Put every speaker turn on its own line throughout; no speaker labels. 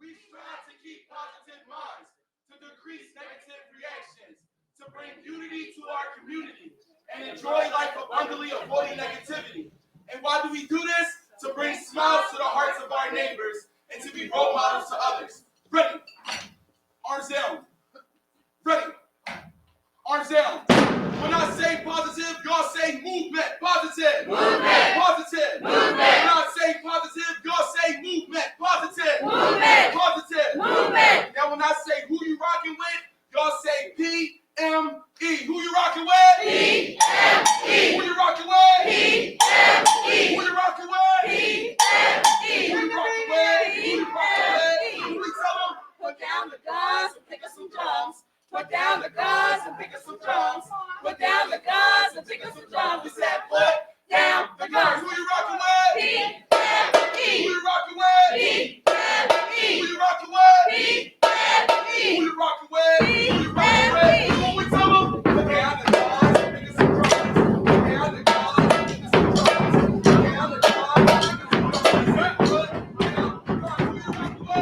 We strive to keep positive minds, to decrease negative reactions, to bring unity to our community, and enjoy life abundantly, avoiding negativity. And why do we do this? To bring smiles to the hearts of our neighbors and to be role models to others. Ready? Arms down. Ready? Arms down. When I say positive, y'all say movement. Positive. Movement. Positive. Movement. When I say positive, y'all say movement. Positive. Movement. Positive. Movement. Now when I say who you rocking with, y'all say P-M-E. Who you rocking with? P-M-E. Who you rocking with? P-M-E. Who you rocking with? P-M-E. Who you rocking with? Who you rocking with? Who we tell them? Put down the guns and pick up some drums. Put down the guns and pick up some drums. Put down the guns and pick up some drums. We said put down the guns. Who you rocking with? P-M-E. Who you rocking with? P-M-E. Who you rocking with? P-M-E. Who you rocking with? P-M-E. Who we tell them? Put down the guns and pick up some drums. Put down the guns and pick up some drums. Put down the guns and pick up some drums. Put down the guns. Who you rocking with?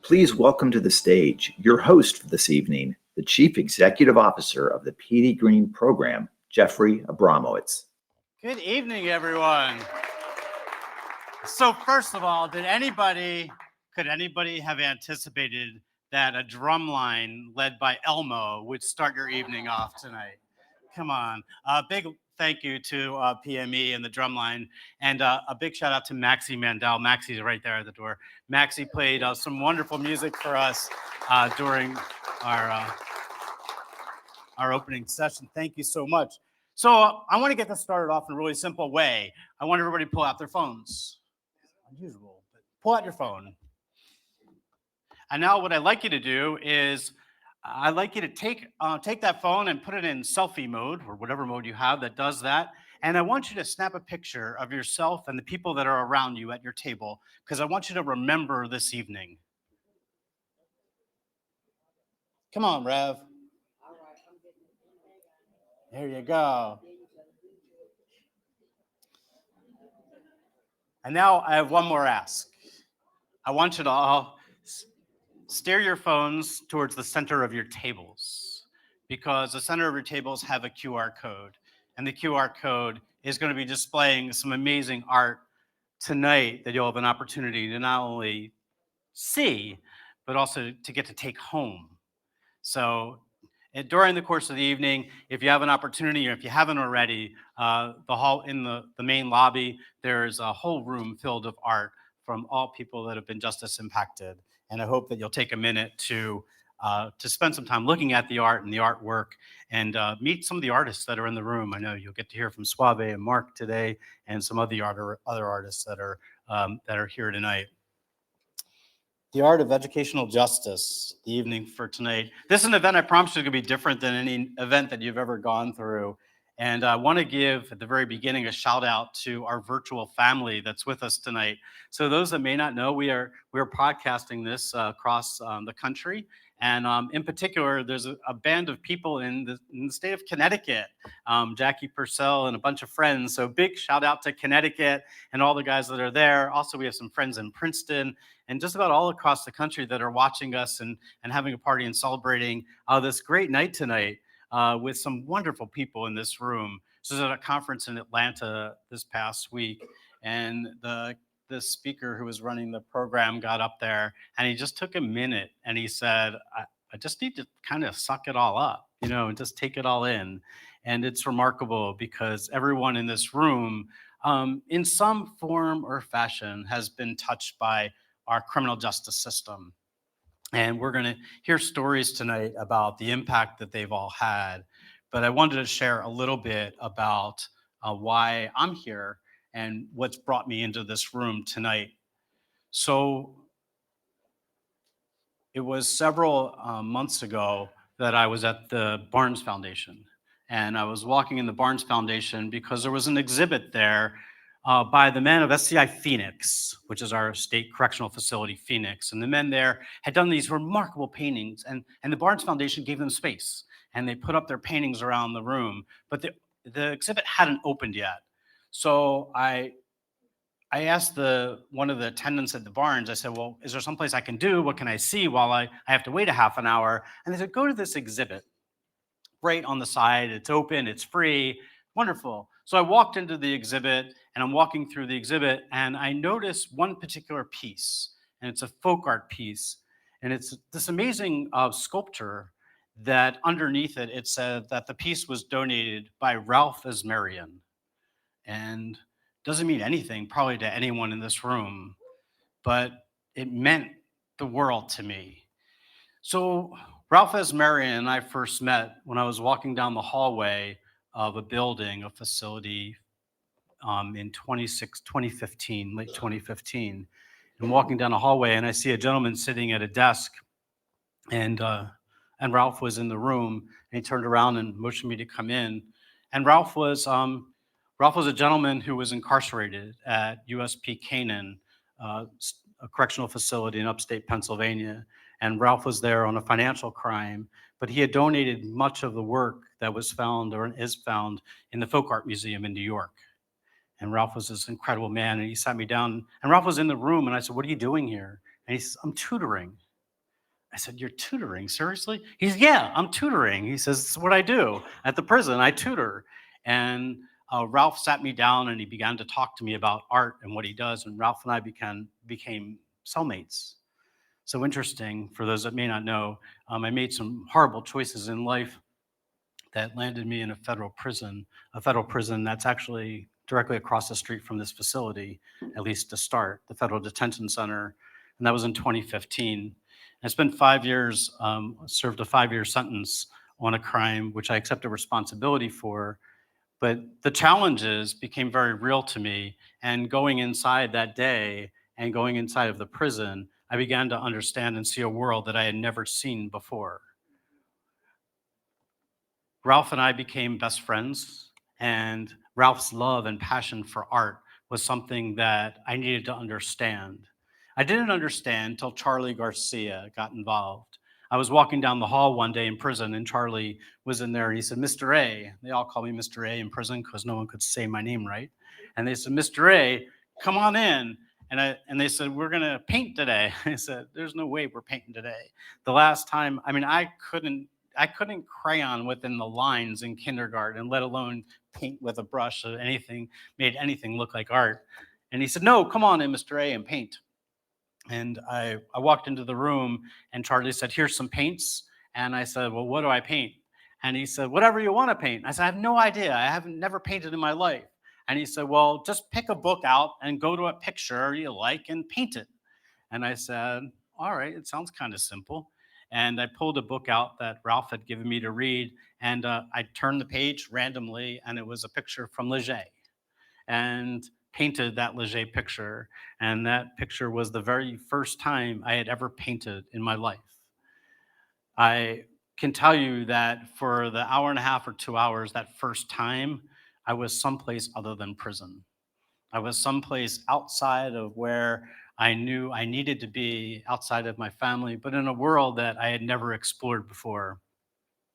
Please welcome to the stage your host for this evening, the Chief Executive Officer of the Petey Greene Program, Jeffrey Abramowitz.
Good evening, everyone. So first of all, could anybody have anticipated that a drum line led by Elmo would start your evening off tonight? Come on. A big thank you to PME and the drum line, and a big shout out to Maxie Mandel. Maxie's right there at the door. Maxie played some wonderful music for us during our opening session. Thank you so much. So I want to get this started off in a really simple way. I want everybody to pull out their phones. Unusual, but pull out your phone. And now what I'd like you to do is I'd like you to take that phone and put it in selfie mode, or whatever mode you have that does that. And I want you to snap a picture of yourself and the people that are around you at your table, because I want you to remember this evening. Come on, Rev. There you go. And now I have one more ask. I want you to all steer your phones towards the center of your tables, because the center of your tables have a QR code. And the QR code is going to be displaying some amazing art tonight that you'll have an opportunity to not only see, but also to get to take home. So during the course of the evening, if you have an opportunity, or if you haven't already, the hall in the main lobby, there's a whole room filled with art from all people that have been justice impacted. And I hope that you'll take a minute to spend some time looking at the art and the artwork, and meet some of the artists that are in the room. I know you'll get to hear from Suave and Mark today, and some of the other artists that are here tonight. The Art of Educational Justice, the evening for tonight. This is an event I promise you is going to be different than any event that you've ever gone through. And I want to give, at the very beginning, a shout out to our virtual family that's with us tonight. So those that may not know, we are podcasting this across the country. And in particular, there's a band of people in the state of Connecticut, Jackie Purcell and a bunch of friends. So big shout out to Connecticut and all the guys that are there. Also, we have some friends in Princeton and just about all across the country that are watching us and having a party and celebrating this great night tonight with some wonderful people in this room. So there's a conference in Atlanta this past week, and the speaker who was running the program got up there, and he just took a minute and he said, I just need to kind of suck it all up, and just take it all in. And it's remarkable because everyone in this room, in some form or fashion, has been touched by our criminal justice system. And we're going to hear stories tonight about the impact that they've all had. But I wanted to share a little bit about why I'm here and what's brought me into this room tonight. So it was several months ago that I was at the Barnes Foundation. And I was walking in the Barnes Foundation because there was an exhibit there by the men of SCI Phoenix, which is our state correctional facility, Phoenix. And the men there had done these remarkable paintings, and the Barnes Foundation gave them space, and they put up their paintings around the room. But the exhibit hadn't opened yet. So I asked one of the attendants at the Barnes, I said, well, is there someplace I can do? What can I see while I have to wait a half an hour? And they said, go to this exhibit right on the side. It's open, it's free, wonderful. So I walked into the exhibit, and I'm walking through the exhibit, and I noticed one particular piece, and it's a folk art piece. And it's this amazing sculpture that underneath it, it said that the piece was donated by Ralph Asmarian. And doesn't mean anything probably to anyone in this room, but it meant the world to me. So Ralph Asmarian and I first met when I was walking down the hallway of a building, a facility in 2015, late 2015. I'm walking down a hallway and I see a gentleman sitting at a desk, and Ralph was in the room, and he turned around and motioned me to come in. And Ralph was a gentleman who was incarcerated at USP Canaan, a correctional facility in upstate Pennsylvania. And Ralph was there on a financial crime, but he had donated much of the work that was found or is found in the Folk Art Museum in New York. And Ralph was this incredible man, and he sat me down, and Ralph was in the room, and I said, what are you doing here? And he says, I'm tutoring. I said, "You're tutoring, seriously?" He's, "Yeah, I'm tutoring." He says, "It's what I do at the prison. I tutor." And Ralph sat me down and he began to talk to me about art and what he does. And Ralph and I became cellmates. So interesting, for those that may not know, I made some horrible choices in life that landed me in a federal prison that's actually directly across the street from this facility, at least to start, the Federal Detention Center. And that was in 2015. And I spent 5 years, served a 5-year sentence on a crime which I accepted responsibility for. But the challenges became very real to me. And going inside that day and going inside of the prison, I began to understand and see a world that I had never seen before. Ralph and I became best friends, and Ralph's love and passion for art was something that I needed to understand. I didn't understand till Charlie Garcia got involved. I was walking down the hall one day in prison, and Charlie was in there, and he said, "Mr. A," they all call me Mr. A in prison because no one could say my name right. And they said, "Mr. A, come on in." And they said, "We're going to paint today." I said, "There's no way we're painting today." The last time, I couldn't crayon within the lines in kindergarten, let alone paint with a brush or anything, made anything look like art. And he said, "No, come on in, Mr. A, and paint." And I walked into the room and Charlie said, "Here's some paints." And I said, "Well, what do I paint?" And he said, "Whatever you want to paint." I said, "I have no idea. I haven't never painted in my life." And he said, "Well, just pick a book out and go to a picture you like and paint it." And I said, "All right, it sounds kind of simple." And I pulled a book out that Ralph had given me to read, and I turned the page randomly, and it was a picture from Leger, and painted that Leger picture. And that picture was the very first time I had ever painted in my life. I can tell you that for the hour and a half or 2 hours that first time, I was someplace other than prison. I was someplace outside of where I knew I needed to be, outside of my family, but in a world that I had never explored before.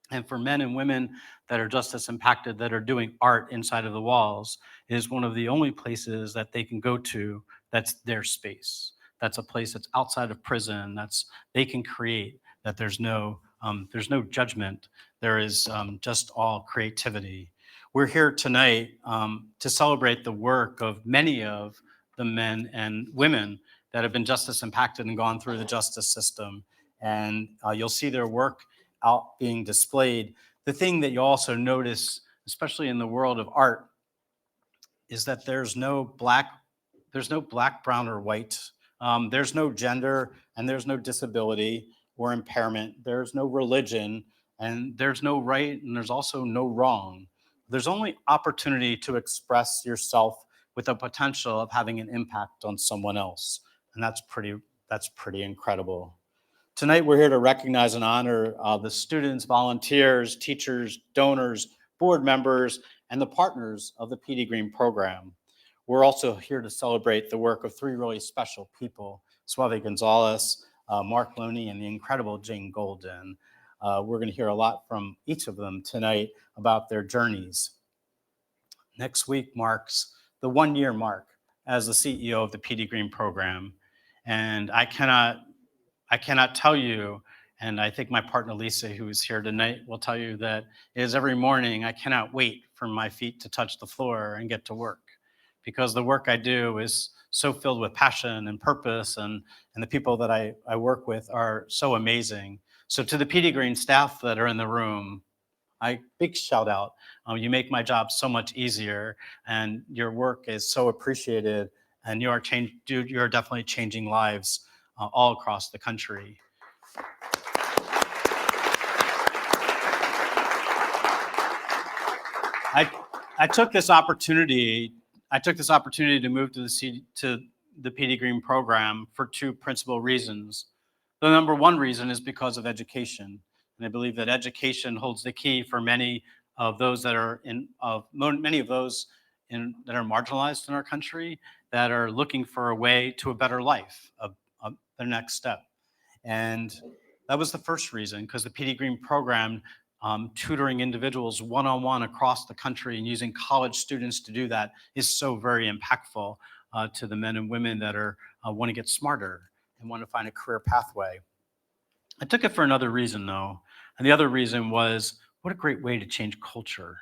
And for men and women that are just as impacted, that are doing art inside of the walls, is one of the only places that they can go to that's their space. That's a place that's outside of prison, that's they can create, that there's no judgment. There is just all creativity. We're here tonight to celebrate the work of many of the men and women that have been justice impacted and gone through the justice system. And you'll see their work out being displayed. The thing that you also notice, especially in the world of art, is that there's no black, brown, or white. There's no gender, and there's no disability or impairment. There's no religion, and there's no right, and there's also no wrong. There's only opportunity to express yourself with the potential of having an impact on someone else, and that's pretty incredible. Tonight, we're here to recognize and honor the students, volunteers, teachers, donors, board members, and the partners of the Petey Greene Program. We're also here to celebrate the work of three really special people: Suave Gonzalez, Mark Loughney, and the incredible Jane Golden. We're going to hear a lot from each of them tonight about their journeys. Next week marks the 1-year mark as the CEO of the Petey Greene Program. And I cannot tell you, and I think my partner Lisa, who is here tonight, will tell you that it is every morning I cannot wait for my feet to touch the floor and get to work, because the work I do is so filled with passion and purpose, and the people that I work with are so amazing. So to the Petey Greene staff that are in the room, big shout out. You make my job so much easier, and your work is so appreciated, and you are definitely changing lives all across the country. I took this opportunity to move to the Petey Greene Program for two principal reasons. The number one reason is because of education. And I believe that education holds the key for many of those that are marginalized in our country, that are looking for a way to a better life, their next step. And that was the first reason, because the Petey Greene Program, tutoring individuals one-on-one across the country and using college students to do that, is so very impactful to the men and women that want to get smarter and want to find a career pathway. I took it for another reason, though. And the other reason was, what a great way to change culture.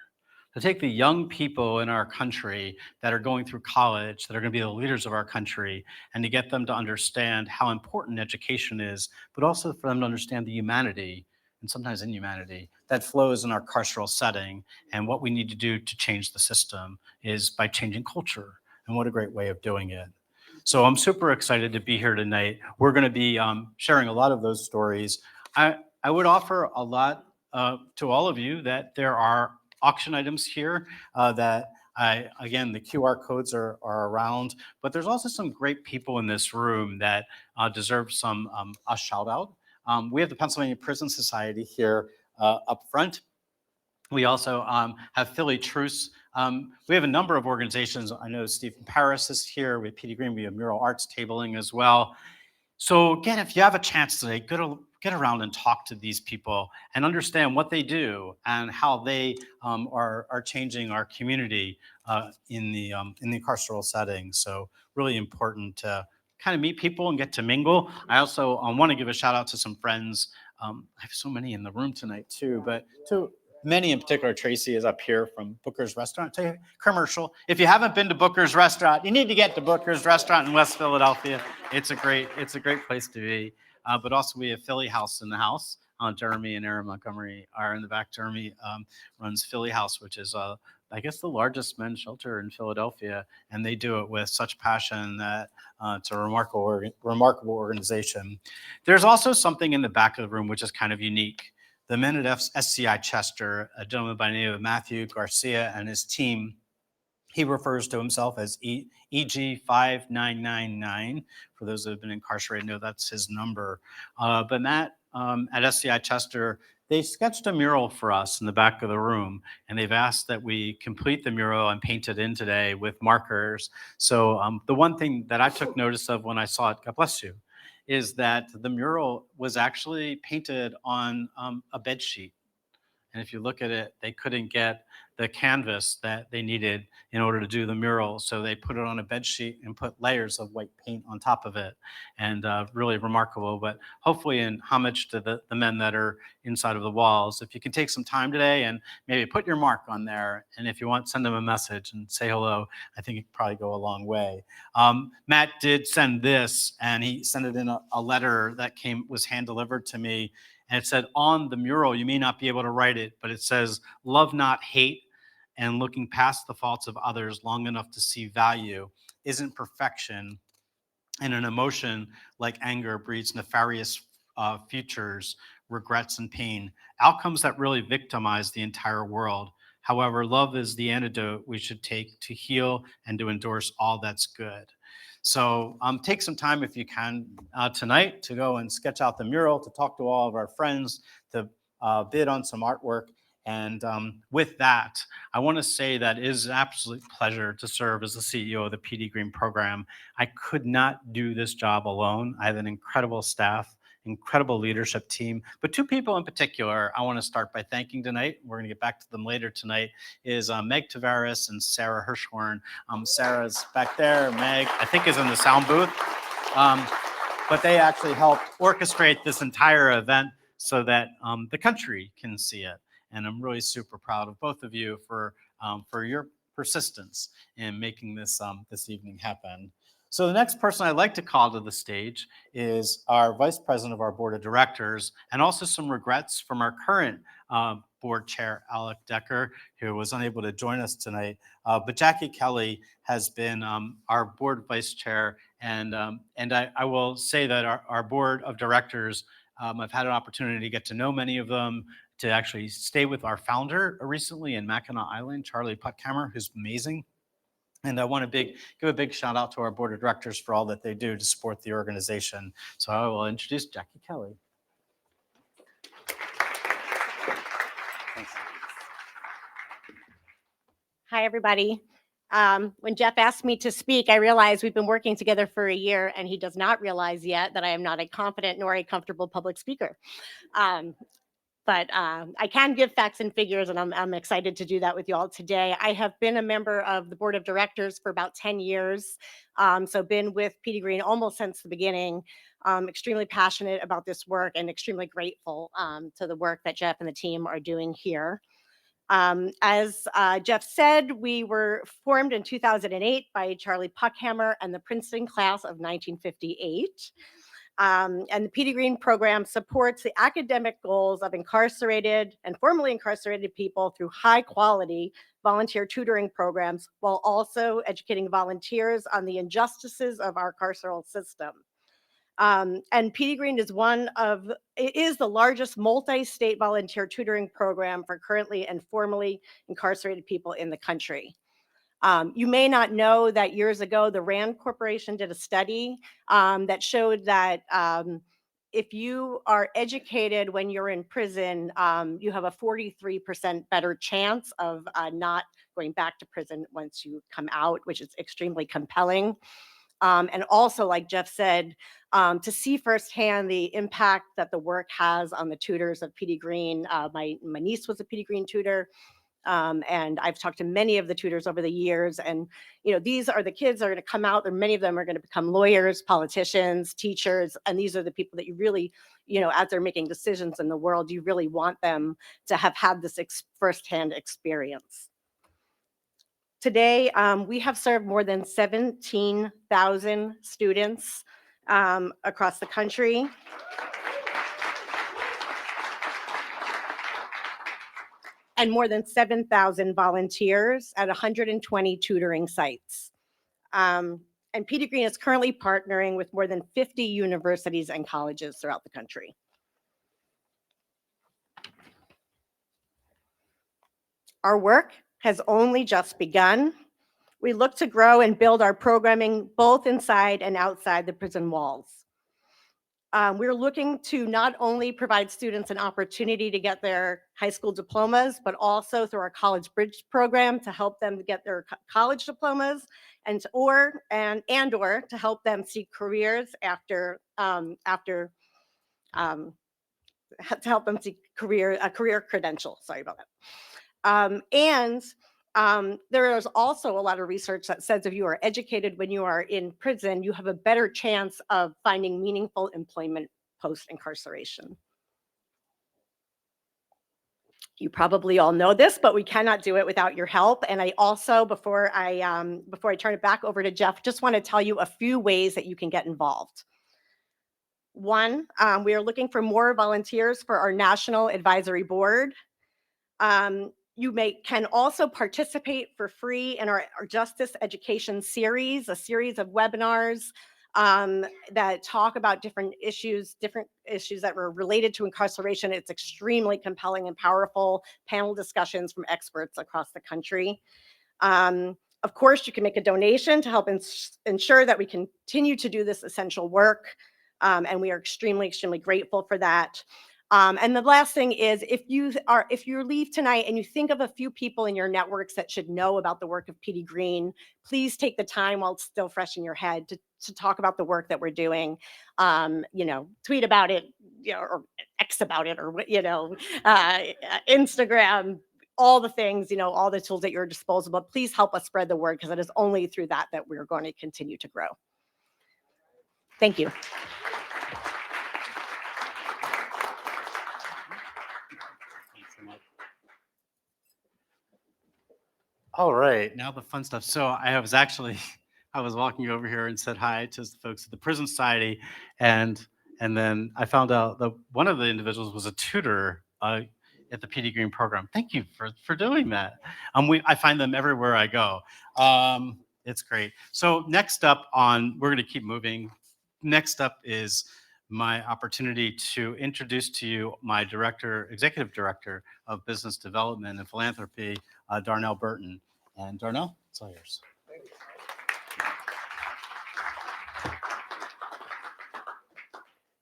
To take the young people in our country that are going through college, that are going to be the leaders of our country, and to get them to understand how important education is, but also for them to understand the humanity, and sometimes inhumanity, that flows in our carceral setting. And what we need to do to change the system is by changing culture. And what a great way of doing it. So I'm super excited to be here tonight. We're going to be sharing a lot of those stories. I would offer a lot to all of you that there are auction items here that again, the QR codes are around, but there's also some great people in this room that deserve some a shout out. We have the Pennsylvania Prison Society here up front. We also have Philly Truce. We have a number of organizations. I know Stephen Paris is here. We have Petey Greene. We have Mural Arts Tabling as well. So again, if you have a chance today, get around and talk to these people and understand what they do and how they are changing our community in the carceral setting. So really important to kind of meet people and get to mingle. I also want to give a shout out to some friends. I have so many in the room tonight too, but to many in particular, Tracy is up here from Booker's Restaurant. Tell you, commercial. If you haven't been to Booker's Restaurant, you need to get to Booker's Restaurant in West Philadelphia. It's a great place to be. But also we have Philly House in the house. Jeremy and Aaron Montgomery are in the back. Jeremy runs Philly House, which is I guess the largest men's shelter in Philadelphia, and they do it with such passion that it's a remarkable organization. There's also something in the back of the room which is kind of unique. The men at SCI Chester, a gentleman by the name of Matthew Garcia and his team, he refers to himself as EG 5999. For those that have been incarcerated, know that's his number. But Matt at SCI Chester, they sketched a mural for us in the back of the room, and they've asked that we complete the mural and paint it in today with markers. So the one thing that I took notice of when I saw it, God bless you, is that the mural was actually painted on a bed sheet. And if you look at it, they couldn't get the canvas that they needed in order to do the mural. So they put it on a bed sheet and put layers of white paint on top of it. And really remarkable, but hopefully in homage to the men that are inside of the walls. If you can take some time today and maybe put your mark on there. And if you want, send them a message and say hello. I think it could probably go a long way. Matt did send this, and he sent it in a letter that was hand delivered to me. And it said on the mural, you may not be able to write it, but it says, love not hate, and looking past the faults of others long enough to see value isn't perfection. And an emotion like anger breeds nefarious futures, regrets, and pain, outcomes that really victimize the entire world. However, love is the antidote we should take to heal and to endorse all that's good. So take some time if you can tonight to go and sketch out the mural, to talk to all of our friends, to bid on some artwork. And with that, I want to say that it is an absolute pleasure to serve as the CEO of the Petey Greene Program. I could not do this job alone. I have an incredible staff, incredible leadership team, but two people in particular I want to start by thanking tonight. We're going to get back to them later tonight, is Meg Tavares and Sarah Hirschhorn. Sarah's back there. Meg, I think, is in the sound booth. But they actually helped orchestrate this entire event so that the country can see it. And I'm really super proud of both of you for your persistence in making this evening happen. So the next person I'd like to call to the stage is our Vice President of our Board of Directors, and also some regrets from our current board chair, Alec Decker, who was unable to join us tonight. But Jackie Kelly has been our board vice chair, and I will say that our board of directors, I've had an opportunity to get to know many of them, to actually stay with our founder recently in Mackinac Island, Charlie Puttkammer, who's amazing. And I want to give a big shout out to our board of directors for all that they do to support the organization. So I will introduce Jackie Kelly.
Thanks. Hi, everybody. When Jeff asked me to speak, I realized we've been working together for a year, and he does not realize yet that I am not a confident nor a comfortable public speaker. But I can give facts and figures, and I'm excited to do that with you all today. I have been a member of the board of directors for about 10 years, so been with Petey Greene almost since the beginning. Extremely passionate about this work and extremely grateful to the work that Jeff and the team are doing here. As Jeff said, we were formed in 2008 by Charlie Puckhammer and the Princeton class of 1958. And the Petey Greene Program supports the academic goals of incarcerated and formerly incarcerated people through high quality volunteer tutoring programs, while also educating volunteers on the injustices of our carceral system. And Petey Greene is the largest multi-state volunteer tutoring program for currently and formerly incarcerated people in the country. You may not know that years ago, the RAND Corporation did a study that showed that if you are educated when you're in prison, you have a 43% better chance of not going back to prison once you come out, which is extremely compelling. And also, like Jeff said, to see firsthand the impact that the work has on the tutors of Petey Greene. My niece was a Petey Greene tutor. And I've talked to many of the tutors over the years, and these are the kids that are going to come out, and many of them are going to become lawyers, politicians, teachers, and these are the people that you really, as they're making decisions in the world, you really want them to have had this firsthand experience. Today, we have served more than 17,000 students across the country. And more than 7,000 volunteers at 120 tutoring sites. And Petey Greene is currently partnering with more than 50 universities and colleges throughout the country. Our work has only just begun. We look to grow and build our programming both inside and outside the prison walls. We're looking to not only provide students an opportunity to get their high school diplomas, but also through our College Bridge program to help them get their college diplomas or to help them seek careers to help them seek a career credential. Sorry about that. There is also a lot of research that says if you are educated when you are in prison, you have a better chance of finding meaningful employment post-incarceration. You probably all know this, but we cannot do it without your help. And I also, before I turn it back over to Jeff, just want to tell you a few ways that you can get involved. One, we are looking for more volunteers for our National Advisory Board. You can also participate for free in our Justice Education series, a series of webinars that talk about different issues that were related to incarceration. It's extremely compelling and powerful panel discussions from experts across the country. Of course, you can make a donation to help ensure that we continue to do this essential work. And we are extremely, extremely grateful for that. And the last thing is, if you leave tonight and you think of a few people in your networks that should know about the work of Petey Greene, please take the time while it's still fresh in your head to talk about the work that we're doing. Tweet about it, or X about it, or Instagram, all the things, all the tools at your disposal. But please help us spread the word, because it is only through that we're going to continue to grow. Thank you.
All right, now the fun stuff. So I was walking over here and said hi to the folks at the Prison Society, and then I found out that one of the individuals was a tutor at the Petey Greene Program. Thank you for doing that. I find them everywhere I go. It's great. So next up we're going to keep moving. Next up is my opportunity to introduce to you my executive director of business development and philanthropy, Darnell Burton. And Darnell, it's all yours.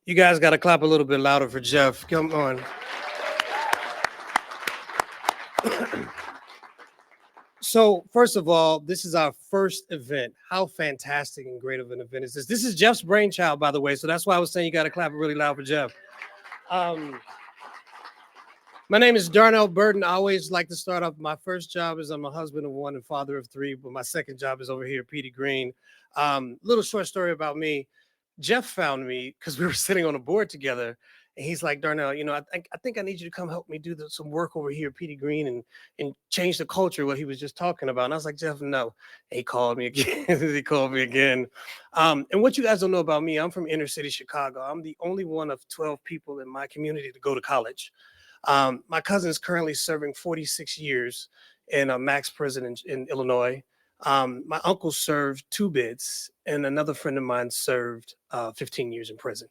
You guys got to clap a little bit louder for Jeff. Come on. So first of all, this is our first event. How fantastic and great of an event is this? This is Jeff's brainchild, by the way. So that's why I was saying you got to clap really loud for Jeff. My name is Darnell Burton. I always like to start off. My first job is I'm a husband of one and father of three, but my second job is over here at Petey Greene. Little short story about me. Jeff found me because we were sitting on a board together, and he's like, Darnell, I think I need you to come help me do some work over here at Petey Greene and change the culture, what he was just talking about. And I was like, Jeff, no. And he called me again. He called me again. And what you guys don't know about me, I'm from inner city Chicago. I'm the only one of 12 people in my community to go to college. My cousin is currently serving 46 years in a max prison in Illinois. My uncle served 2 bids, and another friend of mine served 15 years in prison.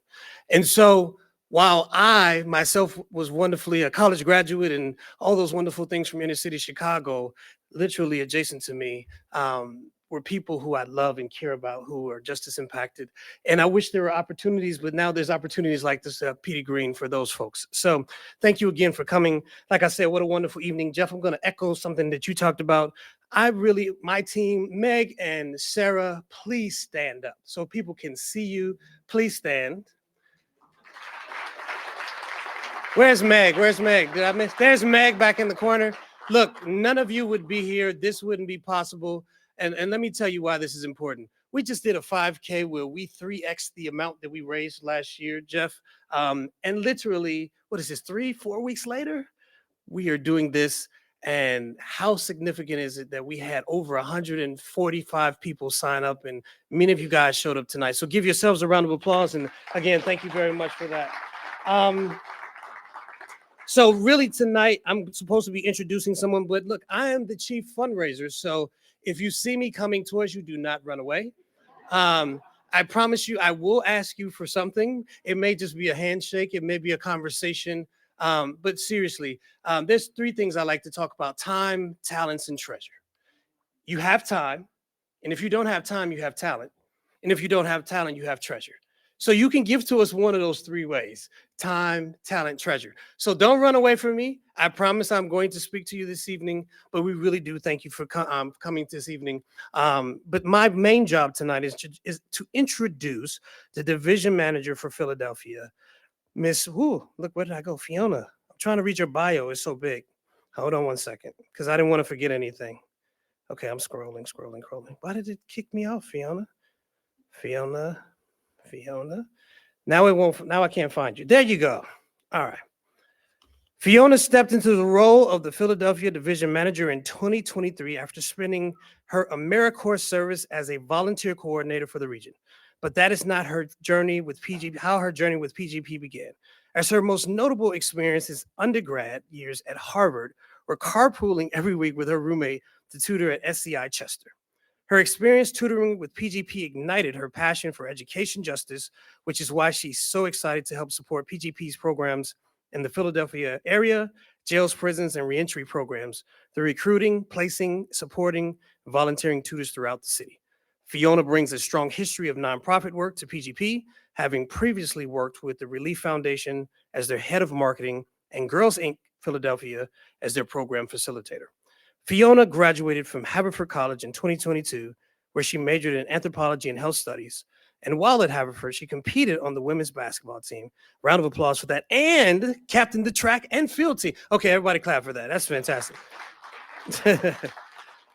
And so while I myself was wonderfully a college graduate and all those wonderful things from inner city Chicago, literally adjacent to me were people who I love and care about who are just as impacted. And I wish there were opportunities, but now there's opportunities like this at Petey Greene for those folks. So thank you again for coming. Like I said, what a wonderful evening. Jeff, I'm going to echo something that you talked about. My team, Meg and Sarah, please stand up so people can see you. Please stand. Where's Meg? Where's Meg? Did I miss? There's Meg back in the corner. Look, none of you would be here. This wouldn't be possible. And let me tell you why this is important. We just did a 5K where we 3x the amount that we raised last year, Jeff. And literally, what is this, 3-4 weeks later? We are doing this. And how significant is it that we had over 145 people sign up, and many of you guys showed up tonight. So give yourselves a round of applause. And again, thank you very much for that. So really tonight, I'm supposed to be introducing someone, but look, I am the chief fundraiser. So if you see me coming towards you, do not run away. I promise you, I will ask you for something. It may just be a handshake. It may be a conversation. But seriously, there's 3 things I like to talk about: time, talents, and treasure. You have time. And if you don't have time, you have talent. And if you don't have talent, you have treasure. So you can give to us one of those 3 ways: time, talent, treasure. So don't run away from me. I promise I'm going to speak to you this evening, but we really do thank you for coming this evening. But my main job tonight is to introduce the division manager for Philadelphia, Miss, look, where did I go? Fiona. I'm trying to read your bio. It's so big. Hold on one second, because I didn't want to forget anything. Okay, I'm scrolling. Why did it kick me off, Fiona? Fiona. Now I can't find you. There you go. All right. Fiona stepped into the role of the Philadelphia division manager in 2023 after spending her AmeriCorps service as a volunteer coordinator for the region. But that is not her journey with how her journey with PGP began. As her most notable experience is undergrad years at Harvard, where carpooling every week with her roommate to tutor at SCI Chester. Her experience tutoring with PGP ignited her passion for education justice, which is why she's so excited to help support PGP's programs in the Philadelphia area, jails, prisons, and reentry programs through recruiting, placing, supporting, volunteering tutors throughout the city. Fiona brings a strong history of nonprofit work to PGP, having previously worked with the Relief Foundation as their head of marketing and Girls Inc. Philadelphia as their program facilitator. Fiona graduated from Haverford College in 2022, where she majored in anthropology and health studies. And while at Haverford, she competed on the women's basketball team. Round of applause for that. And captained the track and field team. Okay, everybody clap for that. That's fantastic.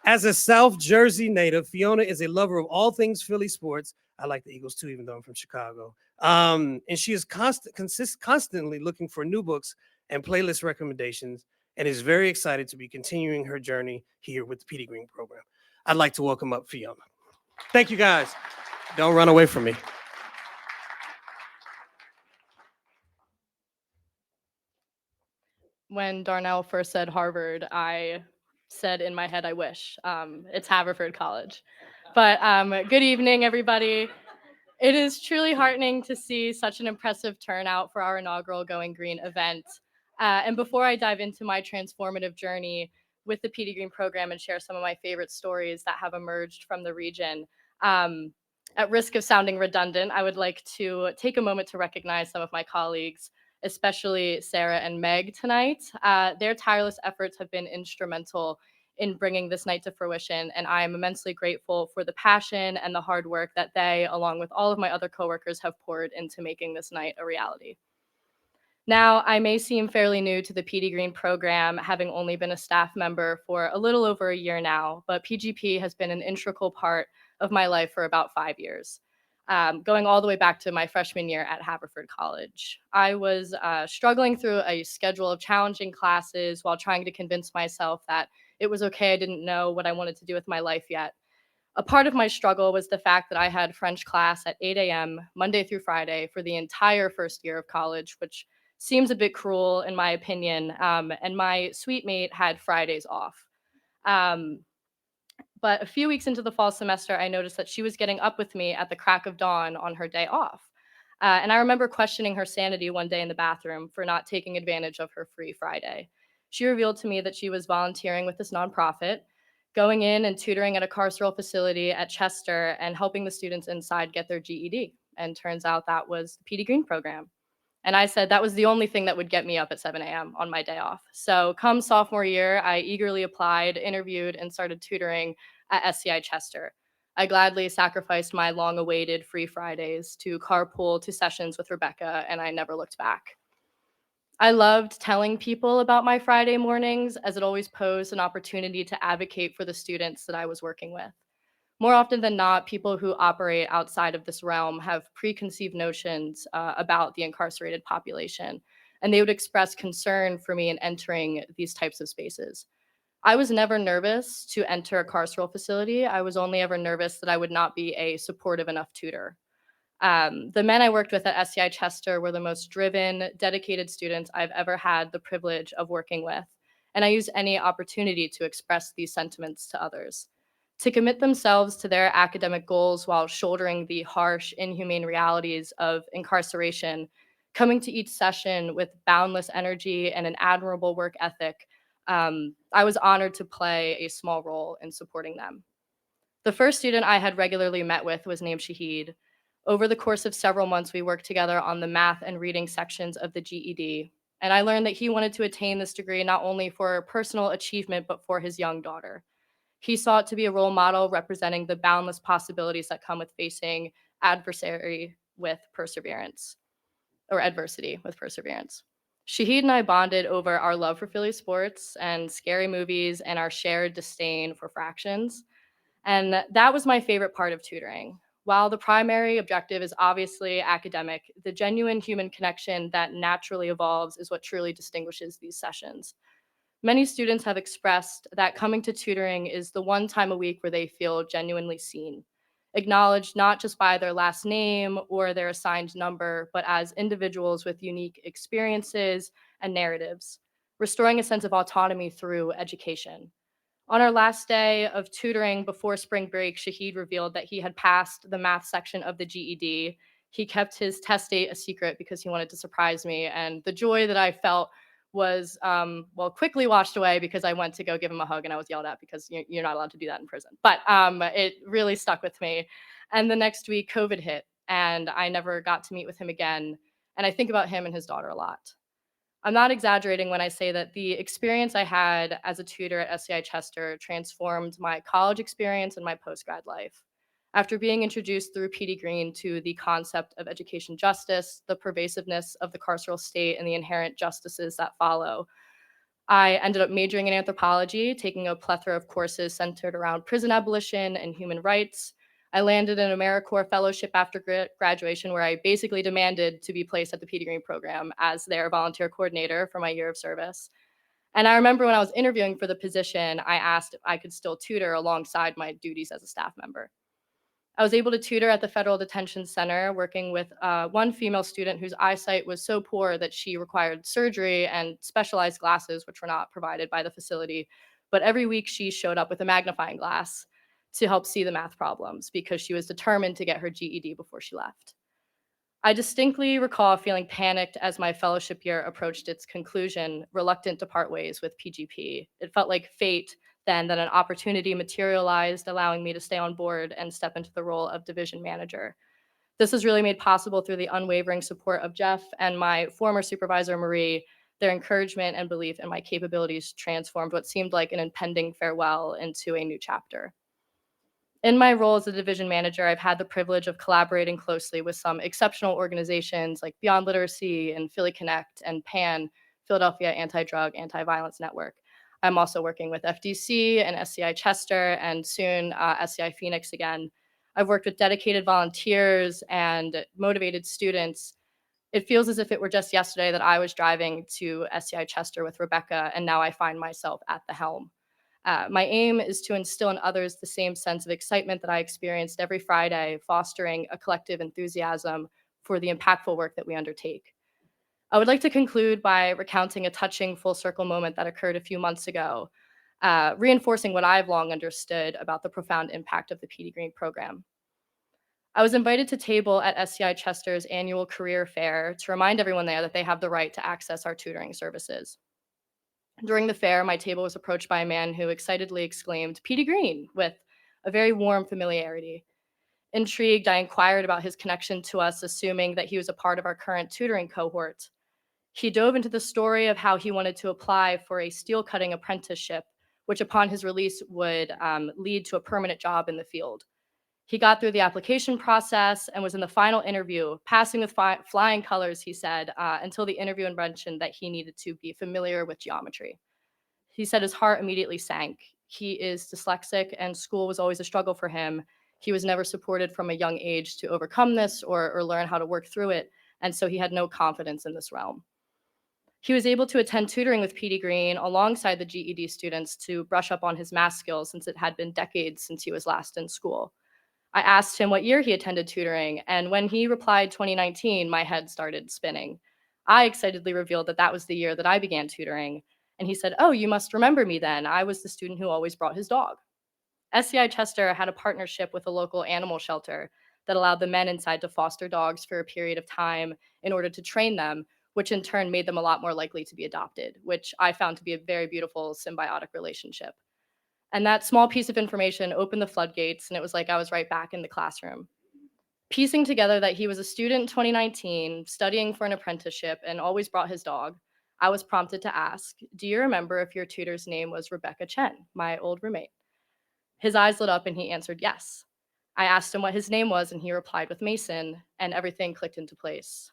As a South Jersey native, Fiona is a lover of all things Philly sports. I like the Eagles too, even though I'm from Chicago. And she is constantly looking for new books and playlist recommendations, and is very excited to be continuing her journey here with the Petey Greene Program. I'd like to welcome up Fiona. Thank you, guys. Don't run away from me.
When Darnell first said Harvard, I said in my head, I wish. It's Haverford College. But good evening, everybody. It is truly heartening to see such an impressive turnout for our inaugural Going Greene event. And before I dive into my transformative journey with the Petey Greene Program and share some of my favorite stories that have emerged from the region, at risk of sounding redundant, I would like to take a moment to recognize some of my colleagues, especially Sarah and Meg tonight. Their tireless efforts have been instrumental in bringing this night to fruition, and I am immensely grateful for the passion and the hard work that they, along with all of my other coworkers, have poured into making this night a reality. Now, I may seem fairly new to the Petey Greene program, having only been a staff member for a little over a year now, but PGP has been an integral part of my life for about 5 years, going all the way back to my freshman year at Haverford College. I was struggling through a schedule of challenging classes while trying to convince myself that it was okay. I didn't know what I wanted to do with my life yet. A part of my struggle was the fact that I had French class at 8 a.m. Monday through Friday for the entire first year of college, which seems a bit cruel in my opinion. And my suite mate had Fridays off. Um, but a few weeks into the fall semester, I noticed that she was getting up with me at the crack of dawn on her day off. And I remember questioning her sanity one day in the bathroom for not taking advantage of her free Friday. She revealed to me that she was volunteering with this nonprofit, going in and tutoring at a carceral facility at Chester and helping the students inside get their GED. And turns out that was the Petey Greene Program. And I said that was the only thing that would get me up at 7 a.m. on my day off. So come sophomore year, I eagerly applied, interviewed, and started tutoring at SCI Chester. I gladly sacrificed my long-awaited free Fridays to carpool to sessions with Rebecca, and I never looked back. I loved telling people about my Friday mornings as it always posed an opportunity to advocate for the students that I was working with. More often than not, people who operate outside of this realm have preconceived notions about the incarcerated population, and they would express concern for me in entering these types of spaces. I was never nervous to enter a carceral facility. I was only ever nervous that I would not be a supportive enough tutor. The men I worked with at SCI Chester were the most driven, dedicated students I've ever had the privilege of working with, and I used any opportunity to express these sentiments to others. To commit themselves to their academic goals while shouldering the harsh, inhumane realities of incarceration, coming to each session with boundless energy and an admirable work ethic, I was honored to play a small role in supporting them. The first student I had regularly met with was named Shahid. Over the course of several months, we worked together on the math and reading sections of the GED, and I learned that he wanted to attain this degree not only for personal achievement, but for his young daughter. He sought to be a role model representing the boundless possibilities that come with facing adversary with perseverance, or adversity with perseverance. Shahid and I bonded over our love for Philly sports and scary movies and our shared disdain for fractions. And that was my favorite part of tutoring. While the primary objective is obviously academic, the genuine human connection that naturally evolves is what truly distinguishes these sessions. Many students have expressed that coming to tutoring is the one time a week where they feel genuinely seen, acknowledged not just by their last name or their assigned number, but as individuals with unique experiences and narratives, restoring a sense of autonomy through education. On our last day of tutoring before spring break, Shahid revealed that he had passed the math section of the GED. He kept his test date a secret because he wanted to surprise me, and the joy that I felt was, quickly washed away because I went to go give him a hug and I was yelled at because you're not allowed to do that in prison. But it really stuck with me. And the next week, COVID hit, and I never got to meet with him again. And I think about him and his daughter a lot. I'm not exaggerating when I say that the experience I had as a tutor at SCI Chester transformed my college experience and my post-grad life. After being introduced through Petey Greene to the concept of education justice, the pervasiveness of the carceral state, and the inherent justices that follow, I ended up majoring in anthropology, taking a plethora of courses centered around prison abolition and human rights. I landed an AmeriCorps fellowship after graduation, where I basically demanded to be placed at the Petey Greene Program as their volunteer coordinator for my year of service. And I remember when I was interviewing for the position, I asked if I could still tutor alongside my duties as a staff member. I was able to tutor at the Federal Detention Center, working with one female student whose eyesight was so poor that she required surgery and specialized glasses, which were not provided by the facility. But every week she showed up with a magnifying glass to help see the math problems because she was determined to get her GED before she left. I distinctly recall feeling panicked as my fellowship year approached its conclusion, reluctant to part ways with PGP. It felt like fate then that an opportunity materialized, allowing me to stay on board and step into the role of division manager. This was really made possible through the unwavering support of Jeff and my former supervisor, Marie. Their encouragement and belief in my capabilities transformed what seemed like an impending farewell into a new chapter. In my role as a division manager, I've had the privilege of collaborating closely with some exceptional organizations like Beyond Literacy and Philly Connect and PAN, Philadelphia Anti-Drug, Anti-Violence Network. I'm also working with FDC and SCI Chester and soon SCI Phoenix again. I've worked with dedicated volunteers and motivated students. It feels as if it were just yesterday that I was driving to SCI Chester with Rebecca, and now I find myself at the helm. My aim is to instill in others the same sense of excitement that I experienced every Friday, fostering a collective enthusiasm for the impactful work that we undertake. I would like to conclude by recounting a touching full circle moment that occurred a few months ago, reinforcing what I've long understood about the profound impact of the Petey Greene Program. I was invited to table at SCI Chester's annual career fair to remind everyone there that they have the right to access our tutoring services. During the fair, my table was approached by a man who excitedly exclaimed, "Petey Greene," with a very warm familiarity. Intrigued, I inquired about his connection to us, assuming that he was a part of our current tutoring cohort. He dove into the story of how he wanted to apply for a steel cutting apprenticeship, which upon his release would lead to a permanent job in the field. He got through the application process and was in the final interview, passing with flying colors, he said, until the interviewer mentioned that he needed to be familiar with geometry. He said his heart immediately sank. He is dyslexic and school was always a struggle for him. He was never supported from a young age to overcome this or learn how to work through it, and so he had no confidence in this realm. He was able to attend tutoring with Petey Greene alongside the GED students to brush up on his math skills since it had been decades since he was last in school. I asked him what year he attended tutoring, and when he replied 2019, my head started spinning. I excitedly revealed that that was the year that I began tutoring, and he said, "Oh, you must remember me then. I was the student who always brought his dog." SCI Chester had a partnership with a local animal shelter that allowed the men inside to foster dogs for a period of time in order to train them, which in turn made them a lot more likely to be adopted, which I found to be a very beautiful symbiotic relationship. And that small piece of information opened the floodgates, and it was like I was right back in the classroom. Piecing together that he was a student in 2019, studying for an apprenticeship, and always brought his dog, I was prompted to ask, "Do you remember if your tutor's name was Rebecca Chen, my old roommate?" His eyes lit up and he answered yes. I asked him what his name was, and he replied with Mason, and everything clicked into place.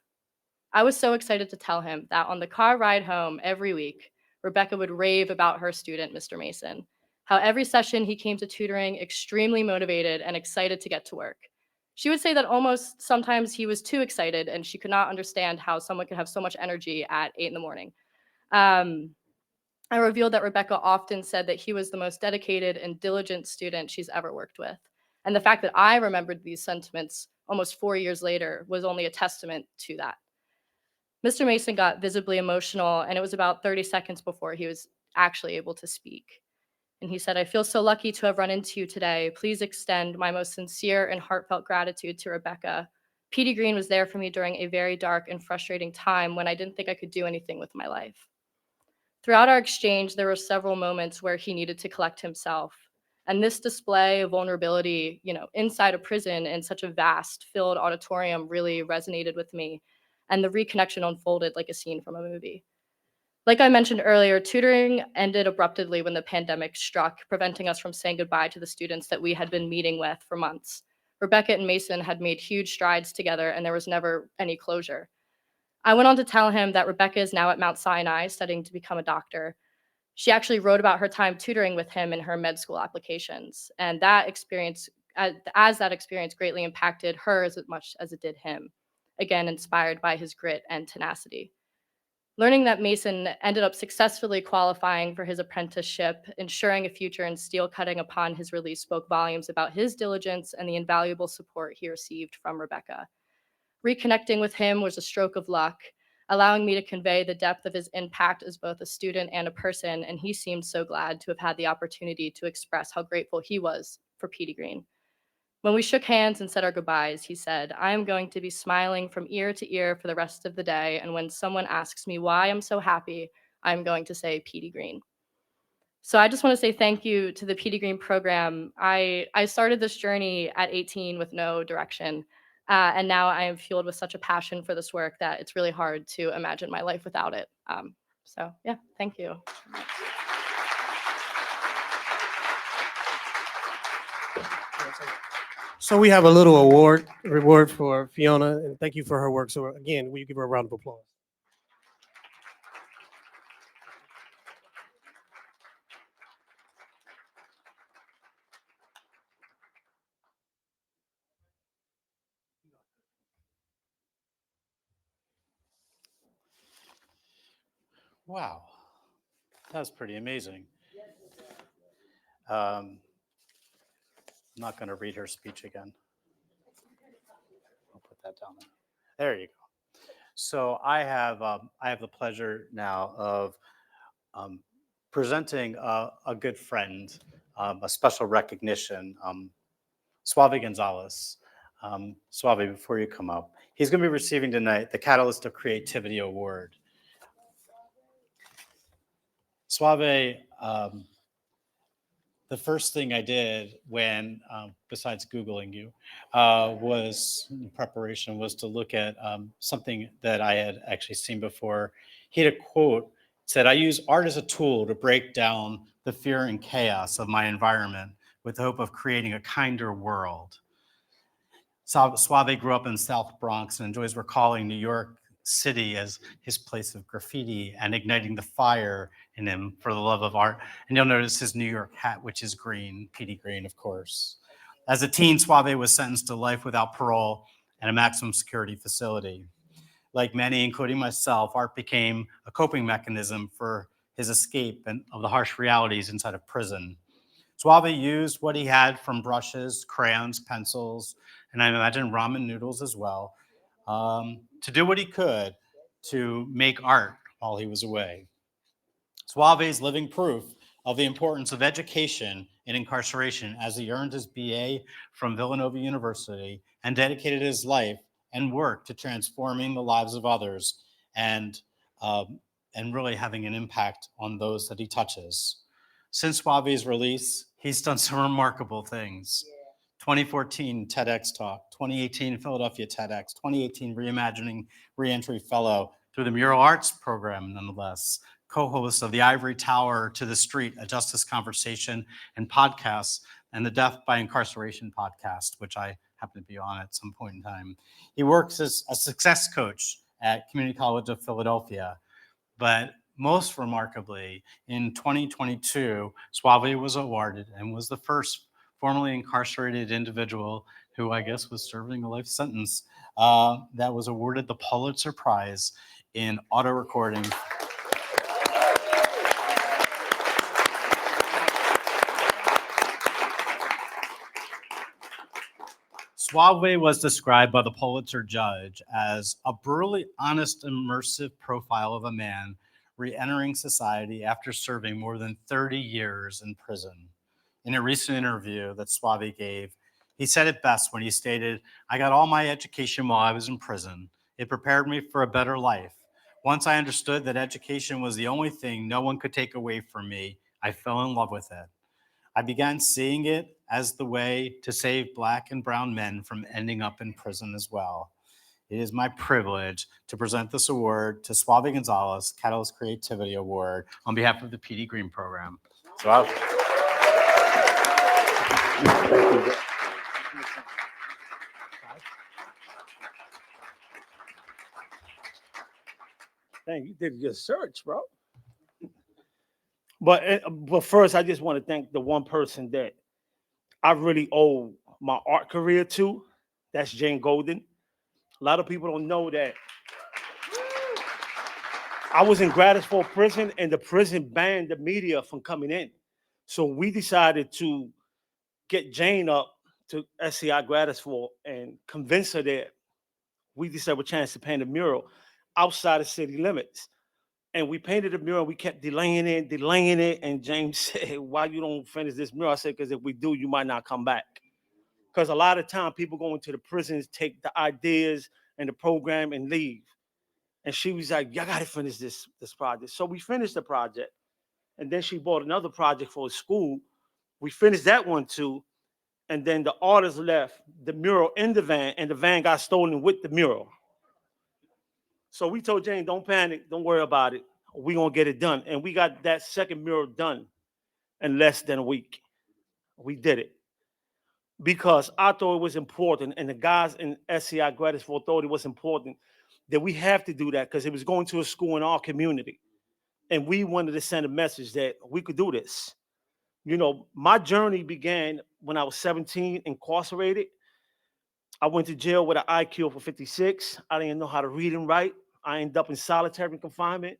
I was so excited to tell him that on the car ride home every week, Rebecca would rave about her student, Mr. Mason, how every session he came to tutoring extremely motivated and excited to get to work. She would say that almost sometimes he was too excited and she could not understand how someone could have so much energy at 8 in the morning. I revealed that Rebecca often said that he was the most dedicated and diligent student she's ever worked with. And the fact that I remembered these sentiments almost 4 years later was only a testament to that. Mr. Mason got visibly emotional, and it was about 30 seconds before he was actually able to speak. And he said, "I feel so lucky to have run into you today. Please extend my most sincere and heartfelt gratitude to Rebecca. Petey Greene was there for me during a very dark and frustrating time when I didn't think I could do anything with my life." Throughout our exchange, there were several moments where he needed to collect himself. And this display of vulnerability, inside a prison in such a vast, filled auditorium really resonated with me. And the reconnection unfolded like a scene from a movie. Like I mentioned earlier, tutoring ended abruptly when the pandemic struck, preventing us from saying goodbye to the students that we had been meeting with for months. Rebecca and Mason had made huge strides together, and there was never any closure. I went on to tell him that Rebecca is now at Mount Sinai studying to become a doctor. She actually wrote about her time tutoring with him in her med school applications, and that experience, as that experience greatly impacted her as much as it did him, again, inspired by his grit and tenacity. Learning that Mason ended up successfully qualifying for his apprenticeship, ensuring a future in steel cutting upon his release, spoke volumes about his diligence and the invaluable support he received from Rebecca. Reconnecting with him was a stroke of luck, allowing me to convey the depth of his impact as both a student and a person, and he seemed so glad to have had the opportunity to express how grateful he was for Petey Greene. When we shook hands and said our goodbyes, he said, "I am going to be smiling from ear to ear for the rest of the day, and when someone asks me why I'm so happy, I'm going to say Petey Greene." So I just want to say thank you to the Petey Greene Program. I started this journey at 18 with no direction, and now I am fueled with such a passion for this work that it's really hard to imagine my life without it. So yeah, thank you.
So we have a little reward for Fiona, and thank you for her work. So again, will you give her a round of applause?
Wow, that's pretty amazing. I'm not going to read her speech again. I'll put that down there. There you go. So I have the pleasure now of presenting a good friend, a special recognition, Suave Gonzalez. Suave, before you come up, he's going to be receiving tonight the Catalyst of Creativity Award. Suave, the first thing I did when, besides Googling you, was in preparation was to look at something that I had actually seen before. He had a quote, said, "I use art as a tool to break down the fear and chaos of my environment with the hope of creating a kinder world." Suave grew up in South Bronx and enjoys recalling New York City as his place of graffiti and igniting the fire in him for the love of art. And you'll notice his New York hat, which is green, Petey Greene, of course. As a teen, Suave was sentenced to life without parole and a maximum security facility. Like many, including myself, art became a coping mechanism for his escape of the harsh realities inside of prison. Suave used what he had from brushes, crayons, pencils, and I imagine ramen noodles as well, to do what he could to make art while he was away. Suave is living proof of the importance of education in incarceration, as he earned his BA from Villanova University and dedicated his life and work to transforming the lives of others and really having an impact on those that he touches. Since Suave's release, he's done some remarkable things. 2014 TEDx Talk, 2018 Philadelphia TEDx, 2018 Reimagining Reentry Fellow through the Mural Arts Program, nonetheless. Co-host of the Ivory Tower to the Street, a Justice Conversation and podcasts, and the Death by Incarceration podcast, which I happen to be on at some point in time. He works as a success coach at Community College of Philadelphia, but most remarkably, in 2022, Suave was awarded and was the first formerly incarcerated individual who I guess was serving a life sentence that was awarded the Pulitzer Prize in auto recording. Suave was described by the Pulitzer judge as a brutally honest, immersive profile of a man re-entering society after serving more than 30 years in prison. In a recent interview that Suave gave, he said it best when he stated, "I got all my education while I was in prison. It prepared me for a better life. Once I understood that education was the only thing no one could take away from me, I fell in love with it. I began seeing it as the way to save Black and brown men from ending up in prison as well." It is my privilege to present this award to Suave Gonzalez, Catalyst Creativity Award, on behalf of the Petey Greene Program. Suave.
Dang, you did your search, bro. But first, I just want to thank the one person that I really owe my art career to. That's Jane Golden. A lot of people don't know that I was in Gratisford prison, and the prison banned the media from coming in. So we decided to get Jane up to SCI Gratisford and convince her that we deserve a chance to paint a mural outside of city limits. And we painted a mural. We kept delaying it. And James said, "Why you don't finish this mural?" I said, "Because if we do, you might not come back." Because a lot of time people go into the prisons, take the ideas and the program and leave. And she was like, "Y'all got to finish this project." So we finished the project. And then she bought another project for a school. We finished that one too. And then the artist left the mural in the van, and the van got stolen with the mural. So we told Jane, "Don't panic, don't worry about it. We're gonna get it done." And we got that second mural done in less than a week. We did it. because I thought it was important, and the guys in SCI Grattisville thought it was important that we have to do that because it was going to a school in our community. And we wanted to send a message that we could do this. You know, my journey began when I was 17, incarcerated. I went to jail with an IQ for 56. I didn't know how to read and write. I ended up in solitary confinement.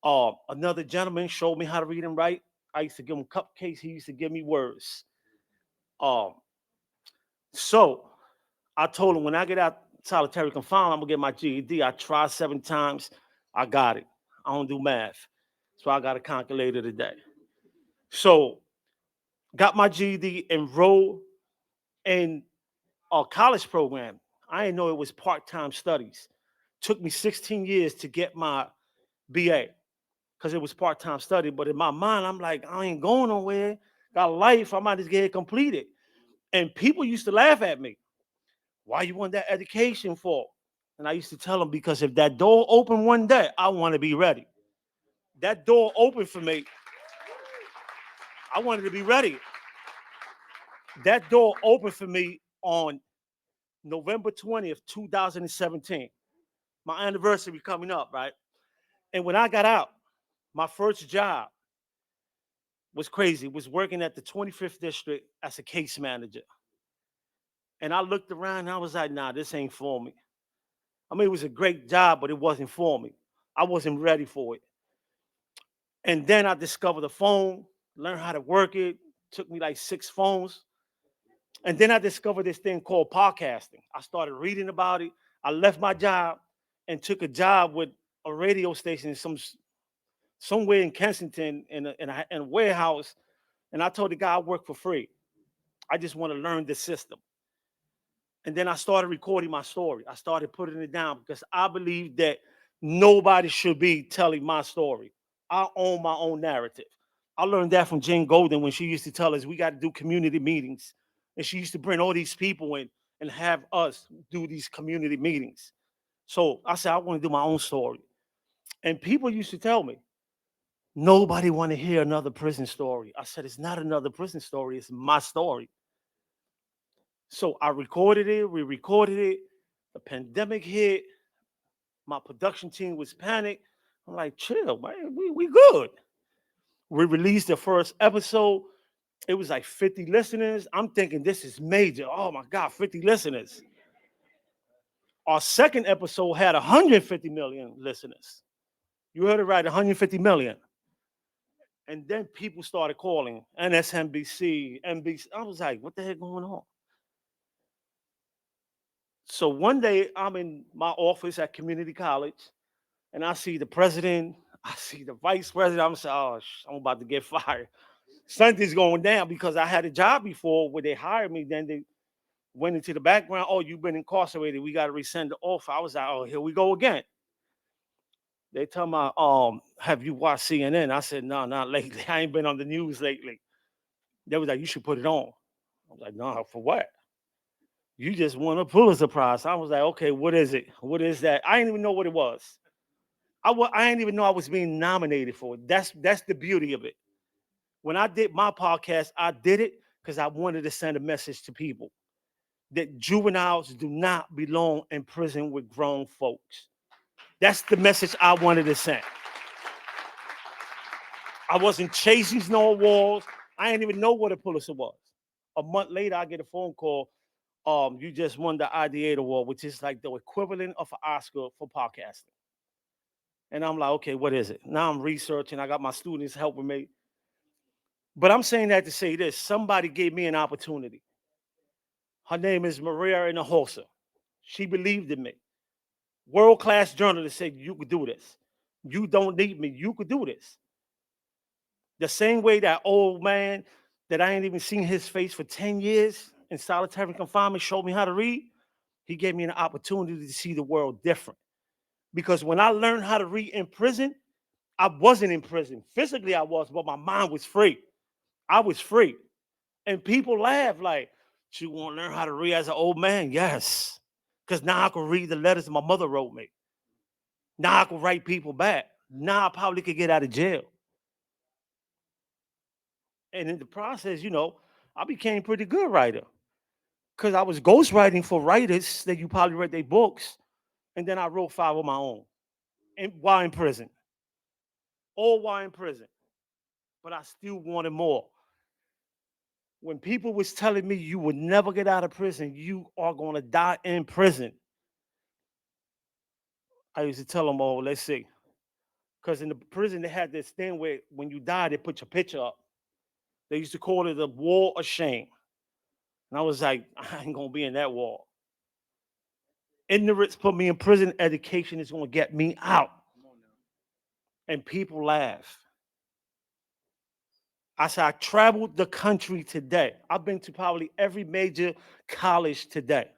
Another gentleman showed me how to read and write. I used to give him cupcakes. He used to give me words. So I told him when I get out solitary confinement, I'm gonna get my GED. I tried 7 times. I got it. I don't do math. So I got a calculator today. So got my GED, enrolled in a college program. I didn't know it was part-time studies. Took me 16 years to get my BA because it was part-time study. But in my mind, I'm like, I ain't going nowhere. Got a life. I might just get it completed. And people used to laugh at me. Why you want that education for? And I used to tell them, because if that door opened one day, I want to be ready. That door opened for me. I wanted to be ready. That door opened for me on November 20th, 2017. My anniversary coming up, right? And when I got out, my first job was crazy. Was working at the 25th district as a case manager. And I looked around and I was like, nah, this ain't for me. I mean, it was a great job, but it wasn't for me. I wasn't ready for it. And then I discovered the phone, learned how to work it. Took me like 6 phones. And then I discovered this thing called podcasting. I started reading about it. I left my job and took a job with a radio station somewhere in Kensington in a warehouse. And I told the guy I work for free. I just want to learn the system. And then I started recording my story. I started putting it down because I believe that nobody should be telling my story. I own my own narrative. I learned that from Jane Golden when she used to tell us we got to do community meetings. And she used to bring all these people in and have us do these community meetings. So I said, I want to do my own story. And people used to tell me, nobody want to hear another prison story. I said, it's not another prison story. It's my story. So I recorded it. We recorded it. The pandemic hit. My production team was panicked. I'm like, chill, man. We good. We released the first episode. It was like 50 listeners. I'm thinking this is major. Oh my God, 50 listeners. Our second episode had 150 million listeners. You heard it right, 150 million. And then people started calling, NSNBC, NBC. I was like, what the heck going on? So one day I'm in my office at community college and I see the president, I see the vice president. I'm saying, oh, I'm about to get fired. Something's going down because I had a job before where they hired me. Then they went into the background. Oh, you've been incarcerated. We got to rescind the offer. I was like, oh, here we go again. They tell me, have you watched CNN? I said, no, not lately. I ain't been on the news lately. They was like, you should put it on. I was like, no, for what? You just won a Pulitzer Prize. I was like, okay, what is it? What is that? I didn't even know what it was. I didn't even know I was being nominated for it. That's the beauty of it. When I did my podcast, I did it because I wanted to send a message to people that juveniles do not belong in prison with grown folks. That's the message I wanted to send. I wasn't chasing no awards. I didn't even know what a Pulitzer was. A month later, I get a phone call. You just won the Ideator Award, which is like the equivalent of an Oscar for podcasting. And I'm like, okay, what is it? Now I'm researching. I got my students helping me. But I'm saying that to say this. Somebody gave me an opportunity. Her name is Maria Hinojosa. She believed in me. World-class journalist said, you could do this. You don't need me. You could do this. The same way that old man that I ain't even seen his face for 10 years in solitary confinement showed me how to read, he gave me an opportunity to see the world different. Because when I learned how to read in prison, I wasn't in prison. Physically, I was, but my mind was free. I was free. And people laugh like, you want to learn how to read as an old man? Yes. Because now I can read the letters my mother wrote me. Now I can write people back. Now I probably could get out of jail. And in the process, I became a pretty good writer. because I was ghostwriting for writers that you probably read their books, and then I wrote 5 of my own, and while in prison, all while in prison. But I still wanted more. When people was telling me you would never get out of prison, you are going to die in prison, I used to tell them, oh, let's see. Because in the prison, they had this thing where when you die, they put your picture up. They used to call it the wall of shame. And I was like, I ain't going to be in that wall. Ignorance put me in prison. Education is going to get me out. And people laugh. I said, I traveled the country today. I've been to probably every major college today.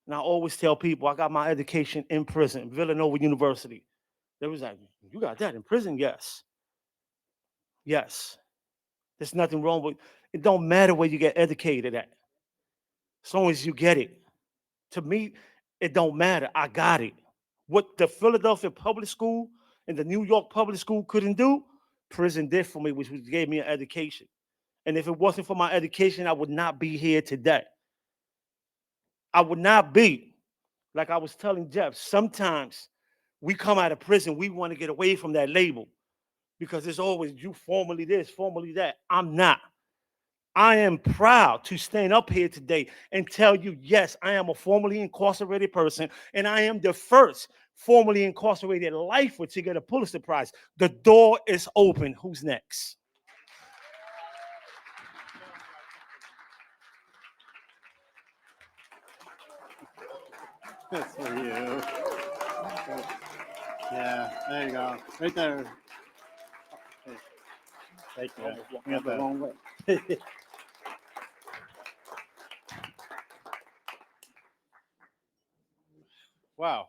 And I always tell people I got my education in prison, Villanova University. They was like, you got that in prison? Yes. Yes. There's nothing wrong with it. It don't matter where you get educated at. As long as you get it. To me, it don't matter. I got it. What the Philadelphia public school and the New York public school couldn't do, prison did for me, which gave me an education. And if it wasn't for my education, I would not be here today. I would not be. Like I was telling Jeff, sometimes we come out of prison, we want to get away from that label because it's always you formerly this, formerly that. I'm not. I am proud to stand up here today and tell you, yes, I am a formerly incarcerated person, and I am the first formerly incarcerated lifer to get a Pulitzer Prize. The door is open. Who's next?
That's for you. Yeah, there you go. Right there. Thank you. You got that.
Wrong way.
Wow.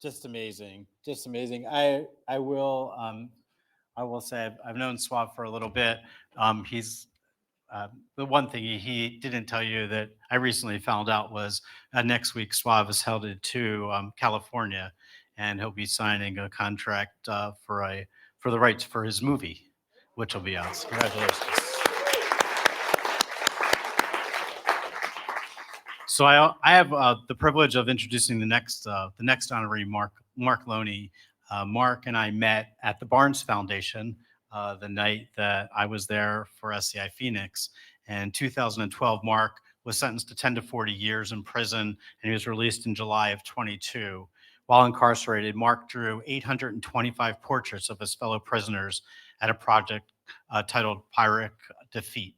Just amazing. Just amazing. I will say I've known Suave for a little bit. He's the one thing he didn't tell you that I recently found out was next week Suave is headed to California, and he'll be signing a contract for the rights for his movie, which will be out. So congratulations. So I have the privilege of introducing the next honoree, Mark Loughney. Mark and I met at the Barnes Foundation the night that I was there for SCI Phoenix. And in 2012, Mark was sentenced to 10 to 40 years in prison, and he was released in July of 22. While incarcerated, Mark drew 825 portraits of his fellow prisoners at a project titled Pyrrhic Defeat.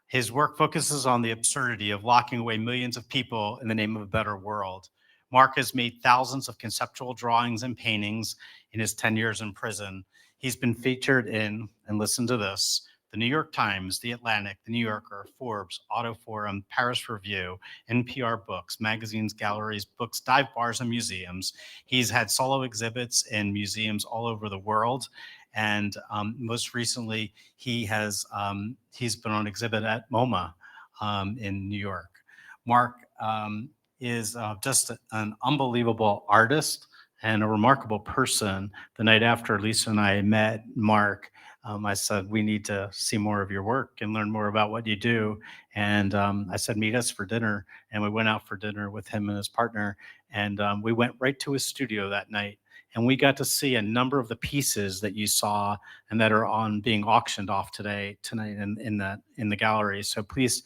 His work focuses on the absurdity of locking away millions of people in the name of a better world. Mark has made thousands of conceptual drawings and paintings in his 10 years in prison. He's been featured in, and listen to this, the New York Times, The Atlantic, The New Yorker, Forbes, Auto Forum, Paris Review, NPR Books, magazines, galleries, books, dive bars, and museums. He's had solo exhibits in museums all over the world. And most recently, he's been on exhibit at MoMA in New York. Mark is just an unbelievable artist and a remarkable person. The night after Lisa and I met Mark, I said, we need to see more of your work and learn more about what you do. And I said, meet us for dinner. And we went out for dinner with him and his partner. And we went right to his studio that night. And we got to see a number of the pieces that you saw and that are being auctioned off tonight in the gallery. So please,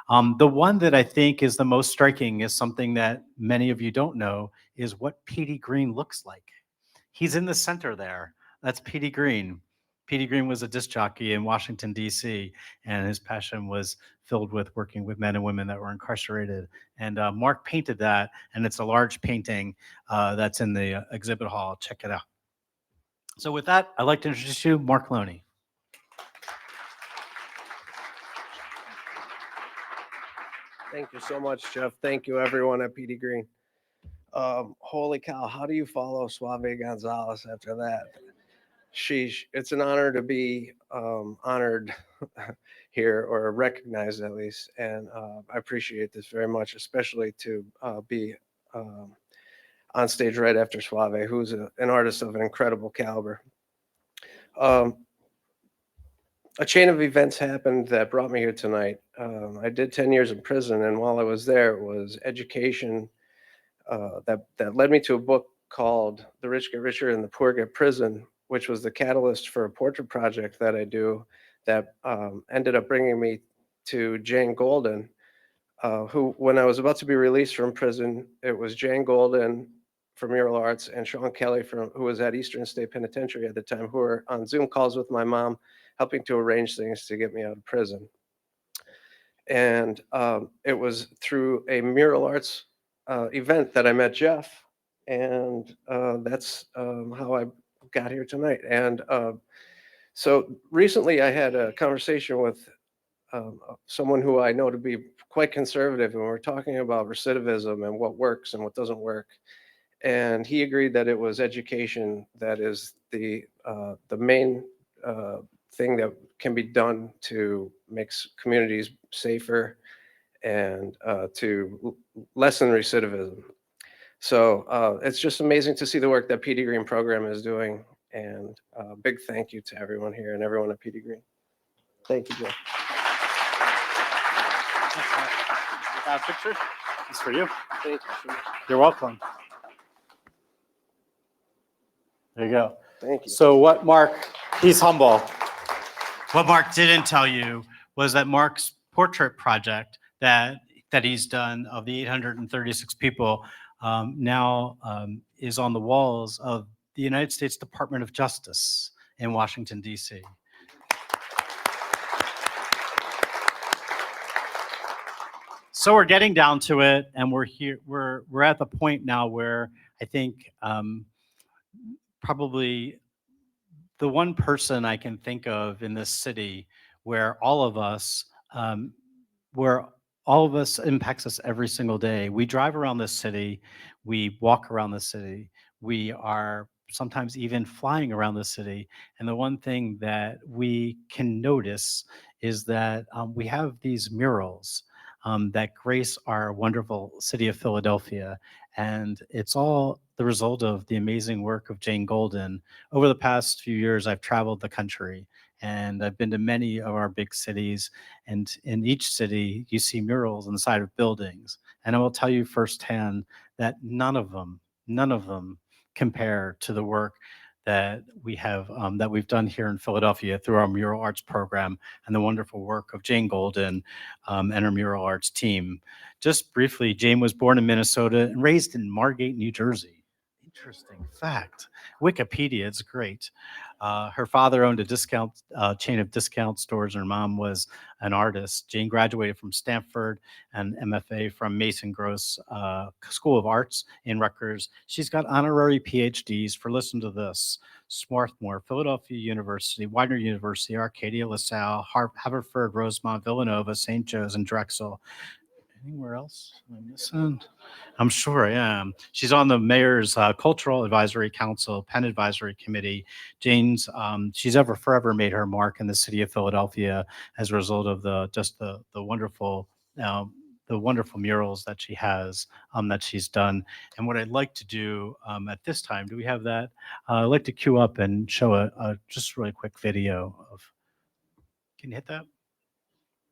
the one that I think is the most striking is something that many of you don't know, is what Petey Greene looks like. He's in the center there. That's Petey Greene. Petey Greene was a disc jockey in Washington, D.C., and his passion was filled with working with men and women that were incarcerated. And Mark painted that, and it's a large painting that's in the exhibit hall. Check it out. So with that, I'd like to introduce you, Mark Loughney.
Thank you so much, Jeff. Thank you, everyone at Petey Greene. Holy cow, how do you follow Suave Gonzalez after that? Sheesh, it's an honor to be honored here, or recognized at least. And I appreciate this very much, especially to be on stage right after Suave, who's an artist of an incredible caliber. a chain of events happened that brought me here tonight. I did 10 years in prison, and while I was there, it was education that led me to a book called The Rich Get Richer and the Poor Get Prison, which was the catalyst for a portrait project that I do that ended up bringing me to Jane Golden, who, when I was about to be released from prison, it was Jane Golden from Mural Arts and Sean Kelly, who was at Eastern State Penitentiary at the time, who were on Zoom calls with my mom, helping to arrange things to get me out of prison. And it was through a Mural Arts event that I met Jeff, and that's how I got here tonight. And so recently I had a conversation with someone who I know to be quite conservative, and we're talking about recidivism and what works and what doesn't work. And he agreed that it was education that is the main thing that can be done to make communities safer and to lessen recidivism. So it's just amazing to see the work that Petey Greene Program is doing, and big thank you to everyone here and everyone at Petey Greene. Thank you, Joe.
Got a picture? It's for you.
Thank you.
You're welcome. There you go.
Thank you.
So what Mark, he's humble. What Mark didn't tell you was that Mark's portrait project that he's done of the 836 people now is on the walls of the United States Department of Justice in Washington, D.C. So we're getting down to it, and we're here. We're at the point now where I think probably the one person I can think of in this city where all of us impacts us every single day. We drive around this city, we walk around the city, we are sometimes even flying around the city. And the one thing that we can notice is that we have these murals that grace our wonderful city of Philadelphia. And it's all the result of the amazing work of Jane Golden. Over the past few years, I've traveled the country, and I've been to many of our big cities. And in each city, you see murals on the side of buildings. And I will tell you firsthand that none of them compare to the work that we've done here in Philadelphia through our Mural Arts program and the wonderful work of Jane Golden and her Mural Arts team. Just briefly, Jane was born in Minnesota and raised in Margate, New Jersey. Interesting fact. Wikipedia, it's great. Her father owned a chain of discount stores, and her mom was an artist. Jane graduated from Stanford and MFA from Mason Gross School of Arts in Rutgers. She's got honorary PhDs for, listen to this, Swarthmore, Philadelphia University, Widener University, Arcadia, LaSalle, Haverford, Rosemont, Villanova, St. Joe's, and Drexel. Anywhere else? Am I missing? I'm sure I am. She's on the mayor's Cultural Advisory Council, Penn Advisory Committee. Jane's, she's forever made her mark in the city of Philadelphia as a result of the wonderful murals that she has, that she's done. And what I'd like to do at this time, do we have that? I'd like to queue up and show a just really quick video of, can you hit that?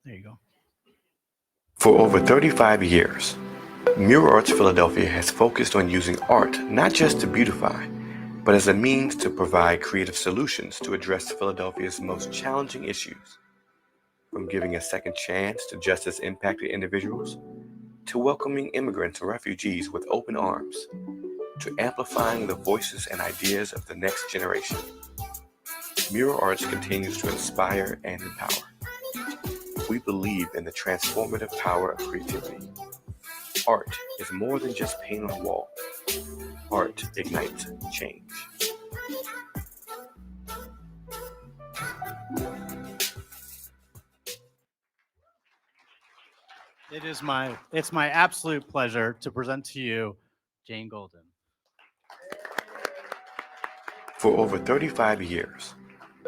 There you go.
For over 35 years, Mural Arts Philadelphia has focused on using art not just to beautify, but as a means to provide creative solutions to address Philadelphia's most challenging issues. From giving a second chance to justice-impacted individuals, to welcoming immigrants and refugees with open arms, to amplifying the voices and ideas of the next generation. Mural Arts continues to inspire and empower. We believe in the transformative power of creativity. Art is more than just paint on a wall. Art ignites change.
It's my absolute pleasure to present to you Jane Golden.
For over 35 years,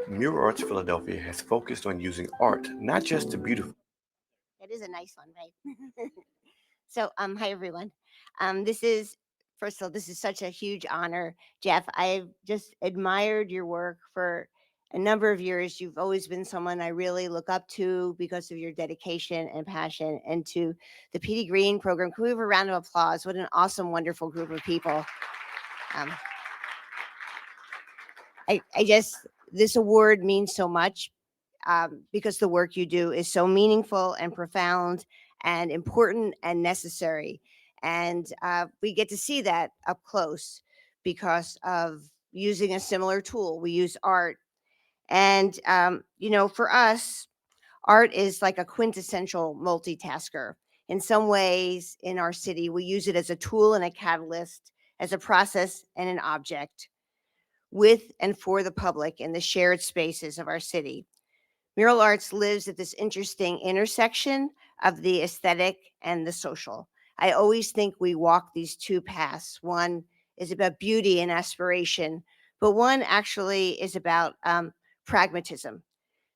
Mural Arts Philadelphia has focused on using art not just to beautify.
That is a nice one, right? So, hi everyone. This is such a huge honor, Jeff. I've just admired your work for a number of years. You've always been someone I really look up to because of your dedication and passion. And to the Petey Greene Program, can we have a round of applause? What an awesome, wonderful group of people. I just, this award means so much because the work you do is so meaningful and profound and important and necessary. And we get to see that up close because of using a similar tool. We use art. And, for us, art is like a quintessential multitasker. In some ways, in our city, we use it as a tool and a catalyst, as a process and an object, with and for the public in the shared spaces of our city. Mural arts lives at this interesting intersection of the aesthetic and the social. I always think we walk these two paths. One is about beauty and aspiration, but one actually is about pragmatism.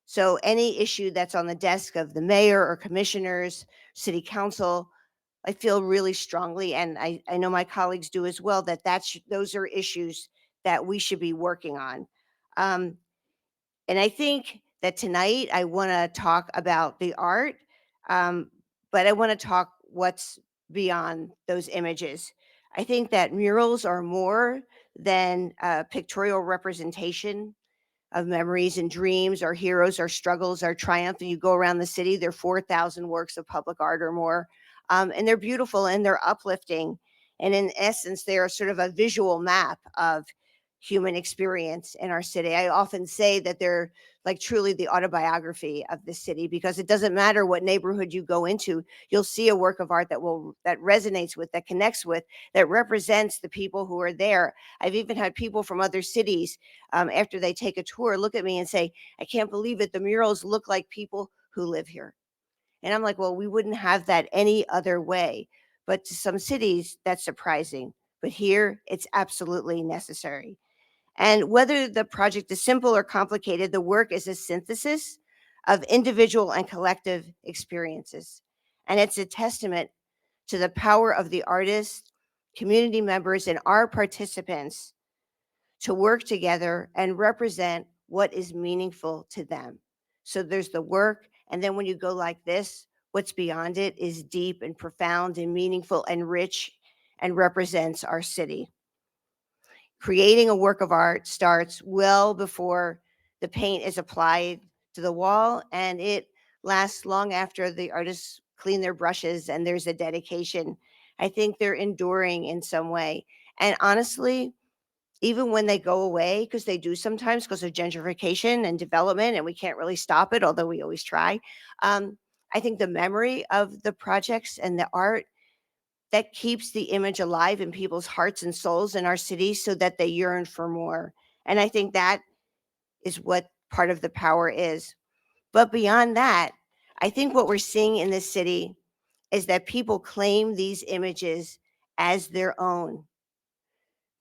So any issue that's on the desk of the mayor or commissioners, city council, I feel really strongly, and I know my colleagues do as well, that those are issues that we should be working on. And I think that tonight I want to talk about the art, but I want to talk what's beyond those images. I think that murals are more than a pictorial representation of memories and dreams, our heroes, our struggles, our triumph. And you go around the city, there are 4,000 works of public art or more. And they're beautiful and they're uplifting. And in essence, they are sort of a visual map of human experience in our city. I often say that they're like truly the autobiography of the city, because it doesn't matter what neighborhood you go into, you'll see a work of art that resonates with, that connects with, that represents the people who are there. I've even had people from other cities, after they take a tour, look at me and say, I can't believe it, the murals look like people who live here. And I'm like, well, we wouldn't have that any other way. But to some cities, that's surprising. But here, it's absolutely necessary. And whether the project is simple or complicated, the work is a synthesis of individual and collective experiences. And it's a testament to the power of the artists, community members, and our participants to work together and represent what is meaningful to them. So there's the work, and then when you go like this, what's beyond it is deep and profound and meaningful and rich and represents our city. Creating a work of art starts well before the paint is applied to the wall, and it lasts long after the artists clean their brushes and there's a dedication. I think they're enduring in some way. And honestly, even when they go away, because they do sometimes because of gentrification and development, and we can't really stop it, although we always try. I think the memory of the projects and the art that keeps the image alive in people's hearts and souls in our city so that they yearn for more. And I think that is what part of the power is. But beyond that, I think what we're seeing in this city is that people claim these images as their own.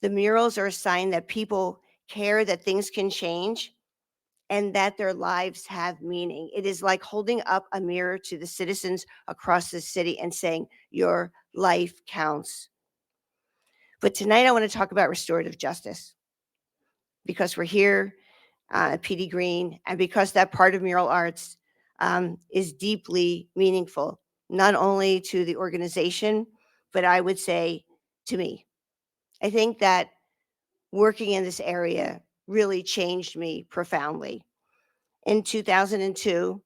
The murals are a sign that people care that things can change and that their lives have meaning. It is like holding up a mirror to the citizens across the city and saying, your life counts. But tonight I want to talk about restorative justice, because we're here at Petey Greene, and because that part of mural arts is deeply meaningful, not only to the organization, but I would say to me. I think that working in this area really changed me profoundly. In 2002,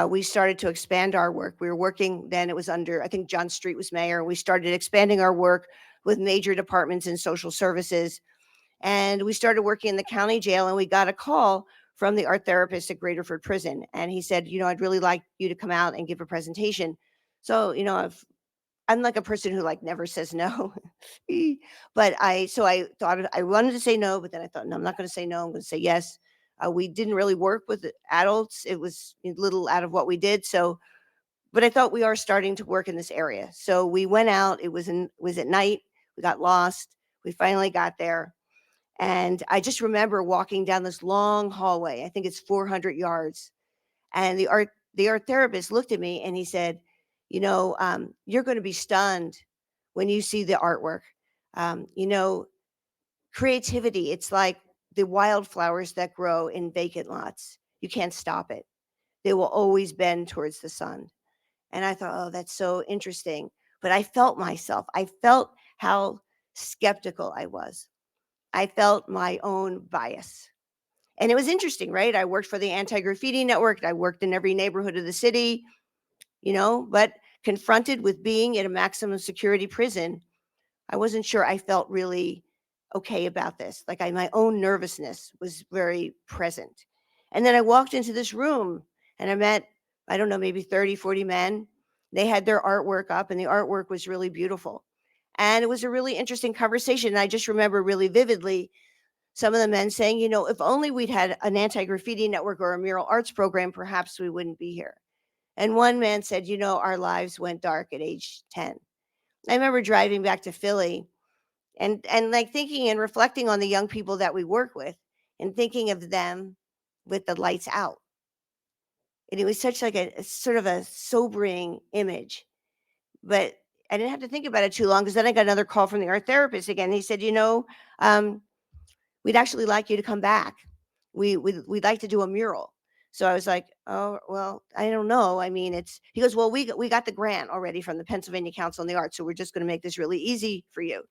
we started to expand our work. We were working then, it was under, I think John Street was mayor. We started expanding our work with major departments in social services. And we started working in the county jail, and we got a call from the art therapist at Graterford Prison. And he said, I'd really like you to come out and give a presentation. So, I'm like a person who like never says no. But I thought I wanted to say no, but then I thought, no, I'm not going to say no. I'm going to say yes. We didn't really work with adults. It was a little out of what we did. So, but I thought we are starting to work in this area. So we went out. It was at night. We got lost. We finally got there. And I just remember walking down this long hallway. I think it's 400 yards. And the art therapist looked at me and he said, you're going to be stunned when you see the artwork. Creativity, it's like the wildflowers that grow in vacant lots. You can't stop it. They will always bend towards the sun. And I thought, oh, that's so interesting. But I felt myself. I felt how skeptical I was. I felt my own bias. And it was interesting, right? I worked for the Anti-Graffiti Network. I worked in every neighborhood of the city, but confronted with being in a maximum security prison, I wasn't sure I felt really okay about this. Like my own nervousness was very present. And then I walked into this room and I met, I don't know, maybe 30, 40 men. They had their artwork up and the artwork was really beautiful. And it was a really interesting conversation. And I just remember really vividly some of the men saying, if only we'd had an anti-graffiti network or a mural arts program, perhaps we wouldn't be here. And one man said, our lives went dark at age 10. I remember driving back to Philly and like thinking and reflecting on the young people that we work with and thinking of them with the lights out. And it was such like a sort of a sobering image. But I didn't have to think about it too long because then I got another call from the art therapist again. He said, we'd actually like you to come back. We'd like to do a mural. So I was like, oh, well, I don't know. I mean, he goes, well, we got the grant already from the Pennsylvania Council on the Arts. So we're just going to make this really easy for you.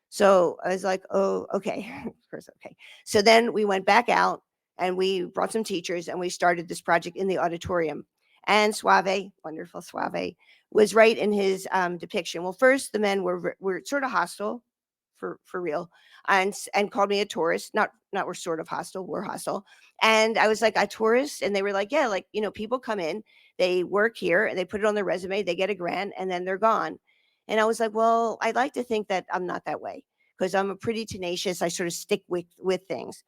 So I was like, oh, okay. Of course, okay. So then we went back out and we brought some teachers and we started this project in the auditorium. And Suave, wonderful Suave, was right in his depiction. Well, first the men were sort of hostile, for real, and called me a tourist. Not we're sort of hostile, we're hostile. And I was like, a tourist? And they were like, yeah, like, people come in, they work here and they put it on their resume, they get a grant and then they're gone. And I was like, well, I'd like to think that I'm not that way because I'm a pretty tenacious. I sort of stick with things.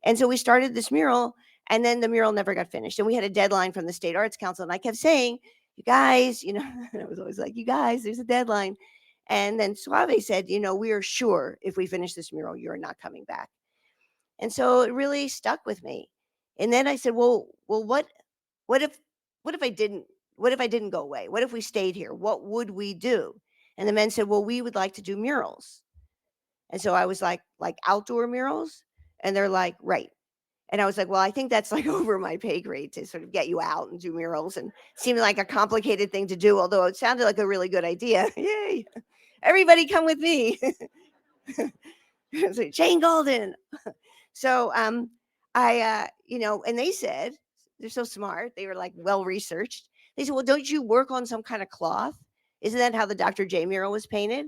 And so we started this mural and then the mural never got finished. And we had a deadline from the State Arts Council. And I kept saying, you guys, and I was always like, you guys, there's a deadline. And then Suave said, we are sure if we finish this mural, you're not coming back. And so it really stuck with me. And then I said, well, what if I didn't go away? What if we stayed here? What would we do? And the men said, well, we would like to do murals. And so I was like outdoor murals. And they're like, right. And I was like, well, I think that's like over my pay grade to sort of get you out and do murals. And it seemed like a complicated thing to do, although it sounded like a really good idea. Yay. Everybody come with me. So Jane Golden. So and they said, they're so smart. They were like well-researched. They said, well, don't you work on some kind of cloth? Isn't that how the Dr. J mural was painted?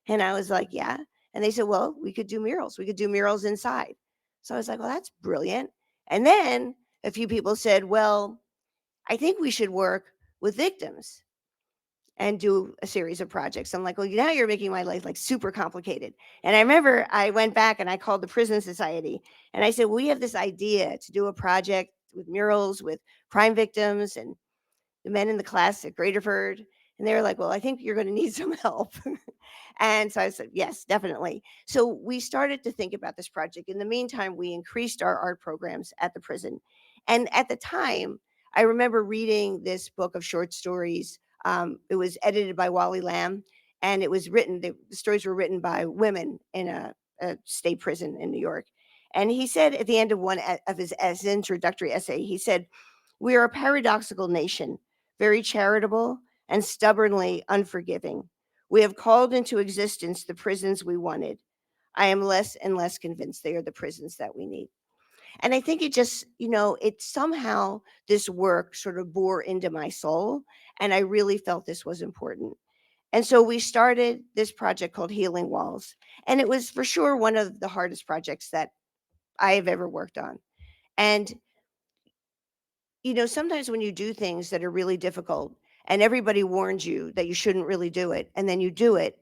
And I was like, yeah. And they said, well, we could do murals. We could do murals inside. So I was like, well, that's brilliant. And then a few people said, well, I think we should work with victims and do a series of projects. I'm like, well, now you're making my life like super complicated. And I remember I went back and I called the Prison Society and I said, we have this idea to do a project with murals with crime victims and the men in the class at Graterford. And they were like, well, I think you're going to need some help. And so I said, yes, definitely. So we started to think about this project. In the meantime, we increased our art programs at the prison. And at the time, I remember reading this book of short stories. It was edited by Wally Lamb, and it was written, the stories were written by women in a state prison in New York. And he said at the end of one of his introductory essay, he said, we are a paradoxical nation, very charitable and stubbornly unforgiving. We have called into existence the prisons we wanted. I am less and less convinced they are the prisons that we need. And I think it just, it somehow, this work sort of bore into my soul. And I really felt this was important. And so we started this project called Healing Walls. And it was for sure one of the hardest projects that I have ever worked on. And, sometimes when you do things that are really difficult and everybody warns you that you shouldn't really do it, and then you do it.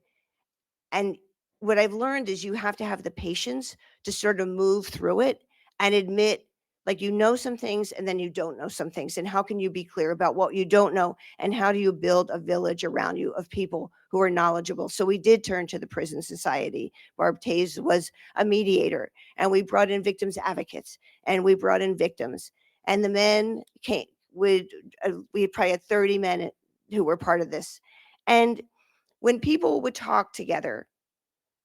And what I've learned is you have to have the patience to sort of move through it and admit, like, some things and then you don't know some things. And how can you be clear about what you don't know? And how do you build a village around you of people who are knowledgeable? So we did turn to the Prison Society. Barb Taze was a mediator, and we brought in victims advocates, and we brought in victims. And the men came we probably had 30 men who were part of this. And when people would talk together,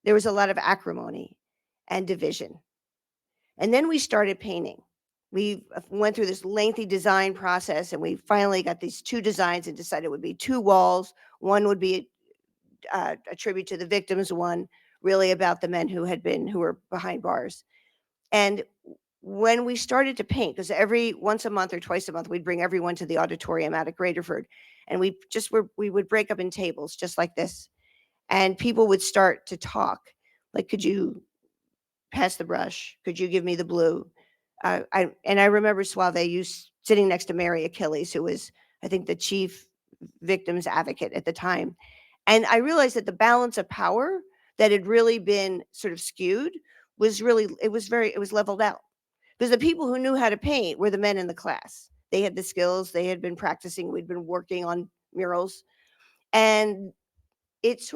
there was a lot of acrimony and division. And then we started painting. We went through this lengthy design process, and we finally got these 2 designs and decided it would be 2 walls. One would be a tribute to the victims, one really about the men who were behind bars. And when we started to paint, because every once a month or twice a month, we'd bring everyone to the auditorium out at Graterford, and we would break up in tables just like this, and people would start to talk, like, could you pass the brush? Could you give me the blue? I remember Suave, sitting next to Mary Achilles, who was, I think, the chief victims advocate at the time. And I realized that the balance of power that had really been sort of skewed was leveled out. Because the people who knew how to paint were the men in the class. They had the skills, they had been practicing, we'd been working on murals. And it's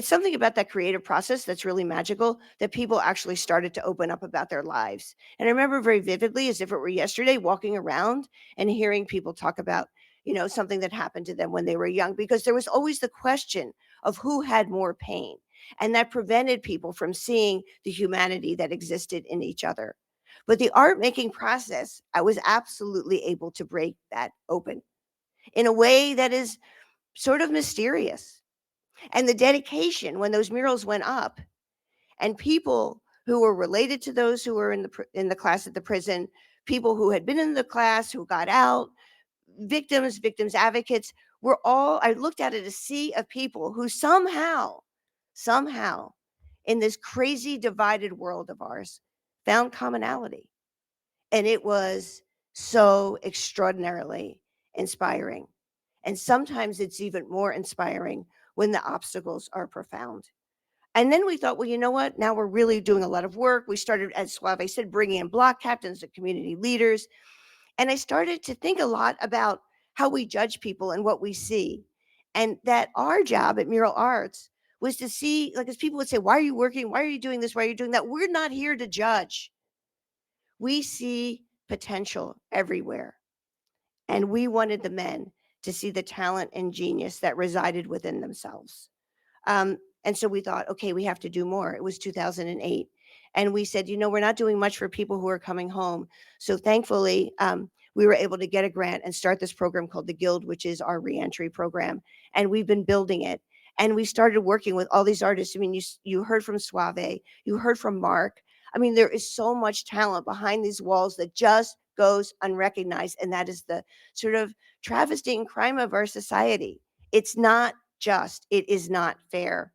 something about that creative process that's really magical, that people actually started to open up about their lives. And I remember very vividly, as if it were yesterday, walking around and hearing people talk about, something that happened to them when they were young, because there was always the question of who had more pain. And that prevented people from seeing the humanity that existed in each other. But the art making process, I was absolutely able to break that open in a way that is sort of mysterious. And the dedication when those murals went up, and people who were related to those who were in the class at the prison, people who had been in the class who got out, victims advocates, I looked at it, a sea of people who somehow in this crazy divided world of ours found commonality. And it was so extraordinarily inspiring. And sometimes it's even more inspiring when the obstacles are profound. And then we thought, well, you know what? Now we're really doing a lot of work. We started, as Suave said, bringing in block captains and community leaders. And I started to think a lot about how we judge people and what we see. And that our job at Mural Arts was to see, like, as people would say, why are you working? Why are you doing this? Why are you doing that? We're not here to judge. We see potential everywhere. And we wanted the men to see the talent and genius that resided within themselves. And so we thought, okay, we have to do more. It was 2008. And we said, we're not doing much for people who are coming home. So thankfully, we were able to get a grant and start this program called the Guild, which is our reentry program. And we've been building it. And we started working with all these artists. I mean, you heard from Suave, you heard from Mark. I mean, there is so much talent behind these walls that just goes unrecognized. And that is the sort of travesty and crime of our society. It's not just, it is not fair.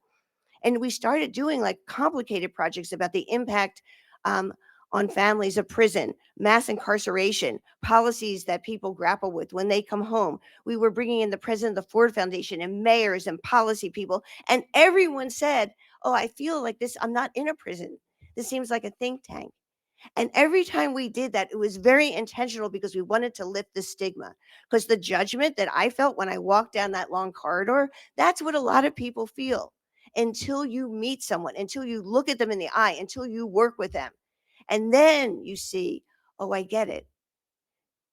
And we started doing like complicated projects about the impact on families of prison, mass incarceration, policies that people grapple with when they come home. We were bringing in the president of the Ford Foundation and mayors and policy people. And everyone said, oh, I feel like this, I'm not in a prison. This seems like a think tank. And every time we did that, it was very intentional because we wanted to lift the stigma. Because the judgment that I felt when I walked down that long corridor, that's what a lot of people feel until you meet someone, until you look at them in the eye, until you work with them. And then you see, oh, I get it.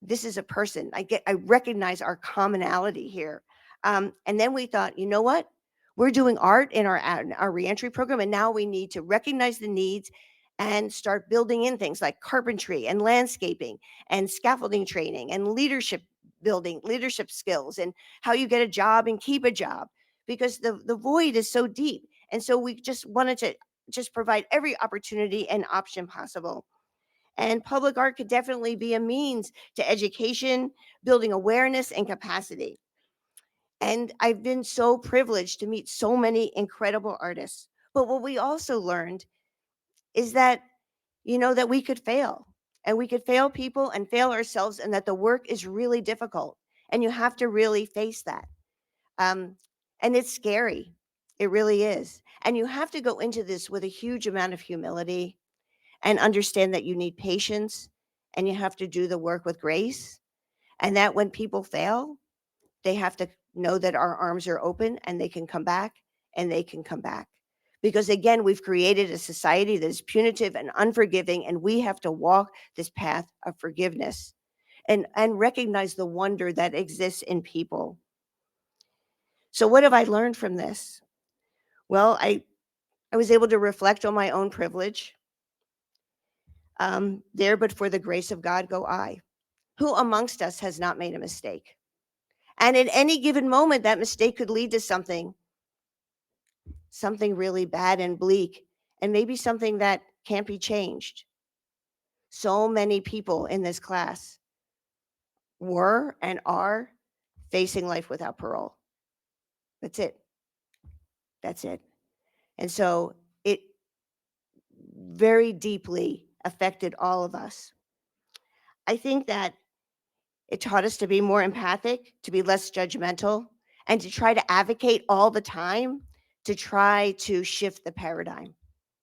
This is a person. I recognize our commonality here. And then we thought, you know what? We're doing art in our reentry program, and now we need to recognize the needs and start building in things like carpentry and landscaping and scaffolding training and leadership building, leadership skills, and how you get a job and keep a job, because the void is so deep. And so we just wanted to just provide every opportunity and option possible. And public art could definitely be a means to education, building awareness and capacity. And I've been so privileged to meet so many incredible artists. But what we also learned is that, that we could fail, and we could fail people and fail ourselves, and that the work is really difficult. And you have to really face that. And it's scary. It really is. And you have to go into this with a huge amount of humility and understand that you need patience, and you have to do the work with grace. And that when people fail, they have to know that our arms are open and they can come back, and they can come back. Because again, we've created a society that is punitive and unforgiving, and we have to walk this path of forgiveness and recognize the wonder that exists in people. So what have I learned from this? Well, I was able to reflect on my own privilege. There, but for the grace of God, go I. Who amongst us has not made a mistake? And at any given moment, that mistake could lead to something really bad and bleak, and maybe something that can't be changed. So many people in this class were and are facing life without parole. That's it. That's it. And so it very deeply affected all of us. I think that it taught us to be more empathic, to be less judgmental, and to try to advocate all the time to try to shift the paradigm,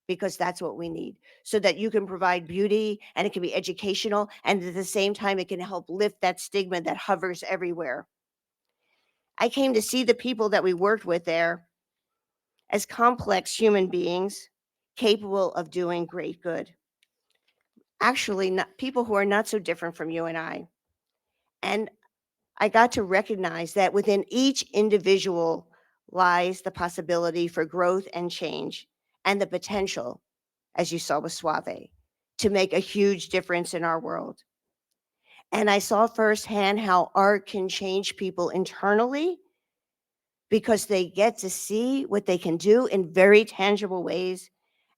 because that's what we need, so that you can provide beauty and it can be educational, and at the same time, it can help lift that stigma that hovers everywhere. I came to see the people that we worked with there as complex human beings capable of doing great good. Actually, people who are not so different from you and I. And I got to recognize that within each individual lies the possibility for growth and change, and the potential, as you saw with Suave, to make a huge difference in our world. And I saw firsthand how art can change people internally, because they get to see what they can do in very tangible ways,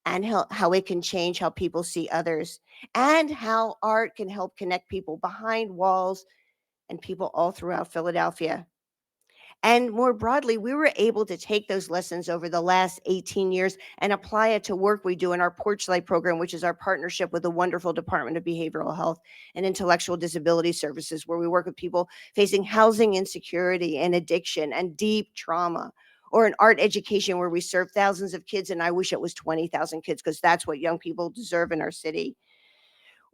and how it can change how people see others, and how art can help connect people behind walls and people all throughout Philadelphia. And more broadly, we were able to take those lessons over the last 18 years and apply it to work we do in our Porch Light program, which is our partnership with the wonderful Department of Behavioral Health and Intellectual Disability Services, where we work with people facing housing insecurity and addiction and deep trauma, or in art education, where we serve thousands of kids, and I wish it was 20,000 kids, because that's what young people deserve in our city.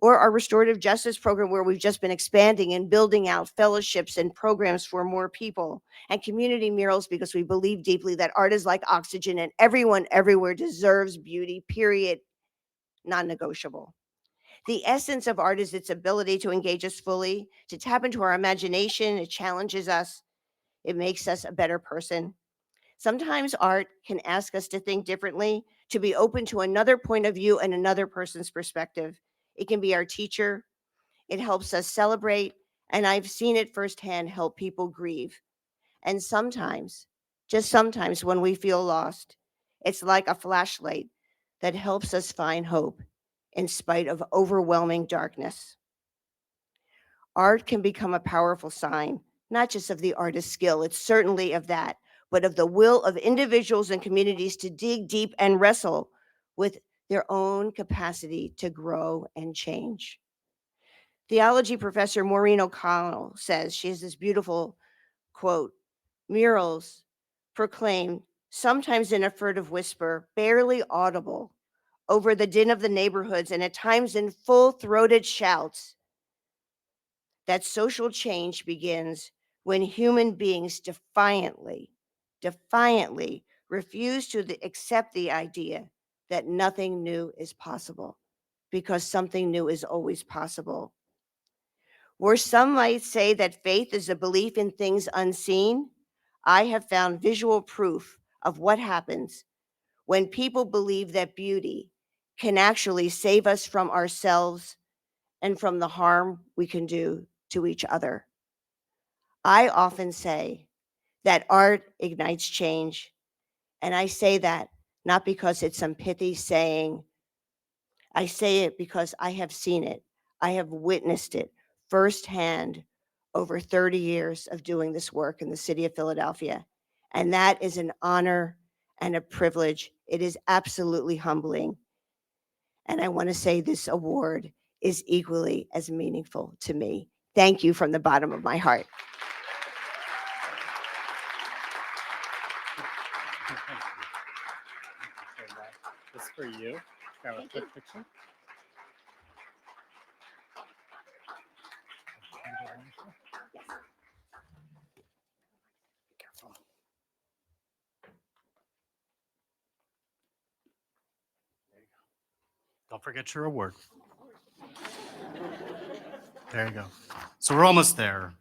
Or our restorative justice program, where we've just been expanding and building out fellowships and programs for more people, and community murals, because we believe deeply that art is like oxygen and everyone everywhere deserves beauty, period, non-negotiable. The essence of art is its ability to engage us fully, to tap into our imagination. It challenges us. It makes us a better person. Sometimes art can ask us to think differently, to be open to another point of view and another person's perspective. It can be our teacher. It helps us celebrate, and I've seen it firsthand help people grieve. And sometimes, just sometimes, when we feel lost, it's like a flashlight that helps us find hope in spite of overwhelming darkness. Art can become a powerful sign, not just of the artist's skill, it's certainly of that, but of the will of individuals and communities to dig deep and wrestle with their own capacity to grow and change. Theology professor Maureen O'Connell says, she has this beautiful quote, "Murals proclaim, sometimes in a furtive whisper, barely audible, over the din of the neighborhoods, and at times in full-throated shouts, that social change begins when human beings defiantly refuse to accept the idea that nothing new is possible, because something new is always possible. Where some might say that faith is a belief in things unseen, I have found visual proof of what happens when people believe that beauty can actually save us from ourselves and from the harm we can do to each other. I often say that art ignites change, and I say that not because it's some pithy saying. I say it because I have seen it. I have witnessed it firsthand over 30 years of doing this work in the city of Philadelphia. And that is an honor and a privilege. It is absolutely humbling. And I want to say this award is equally as meaningful to me. Thank you from the bottom of my heart.
This is for you. Have a quick picture. Don't forget your award. There you go. So we're almost there.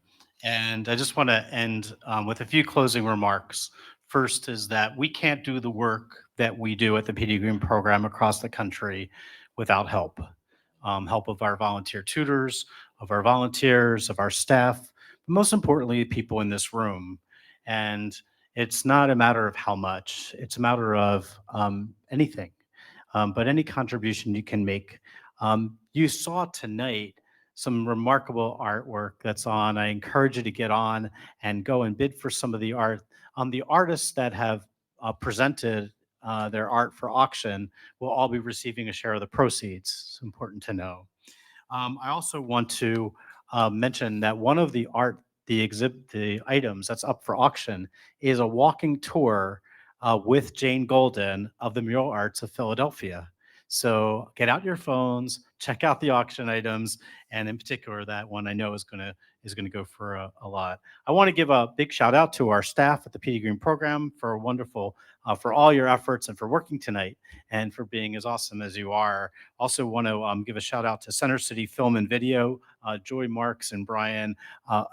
And I just want to end with a few closing remarks. First is that we can't do the work that we do at the Petey Greene Program across the country without help. help of our volunteer tutors, of our volunteers, of our staff, but most importantly, people in this room. And it's not a matter of how much, it's a matter of anything, but any contribution you can make. You saw tonight some remarkable artwork that's on. I encourage you to get on and go and bid for some of the art. The artists that have presented their art for auction will all be receiving a share of the proceeds. It's important to know. I also want to mention that one of the the items that's up for auction is a walking tour with Jane Golden of the Mural Arts of Philadelphia. So get out your phones, check out the auction items, and in particular, that one I know is gonna go for a lot. I want to give a big shout out to our staff at the Petey Greene Program for wonderful, for all your efforts and for working tonight and for being as awesome as you are. Also want to give a shout out to Center City Film and Video, Joy Marks and Brian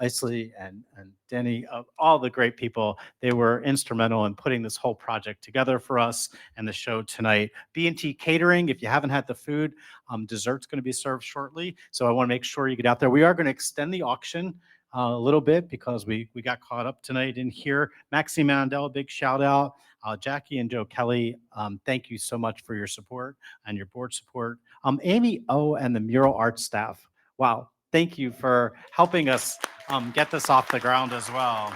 Isley and Denny, all the great people. They were instrumental in putting this whole project together for us and the show tonight. B&T Catering, if you haven't had the food, dessert's going to be served shortly. So I want to make sure you get out there. We are going to extend the auction a little bit because we got caught up tonight in here. Maxine Mandel, big shout out. Jackie and Joe Kelly, thank you so much for your support and your board support. Amy O and the Mural Arts staff, wow, thank you for helping us get this off the ground as well.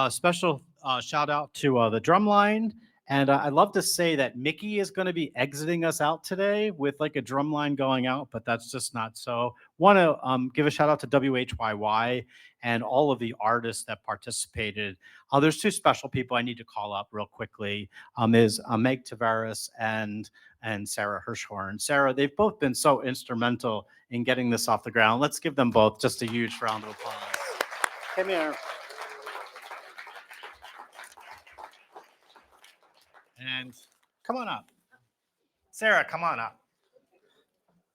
Special shout out to the drum line. And I'd love to say that Mickey is going to be exiting us out today with like a drum line going out, but that's just not so. Want to give a shout out to WHYY and all of the artists that participated. There's two special people I need to call up real quickly. Is Meg Tavares and Sarah Hirschhorn. Sarah, they've both been so instrumental in getting this off the ground. Let's give them both just a huge round of applause. Come here. And come on up. Sarah, come on up.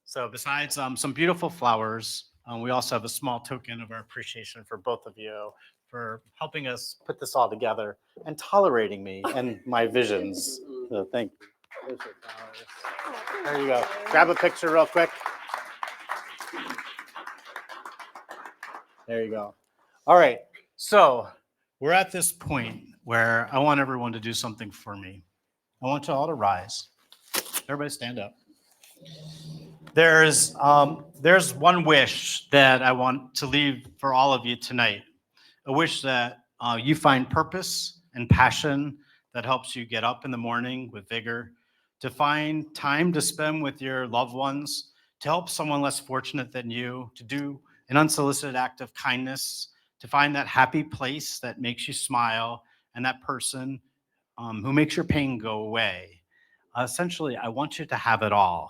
So besides some beautiful flowers, we also have a small token of our appreciation for both of you for helping us put this all together and tolerating me and my visions. So thank you. There's your flowers. There you go. Grab a picture real quick. There you go. All right. So we're at this point where I want everyone to do something for me. I want you all to rise. Everybody stand up. There's one wish that I want to leave for all of you tonight. A wish that you find purpose and passion that helps you get up in the morning with vigor, to find time to spend with your loved ones, to help someone less fortunate than you, to do an unsolicited act of kindness, to find that happy place that makes you smile and that person who makes your pain go away. Essentially, I want you to have it all.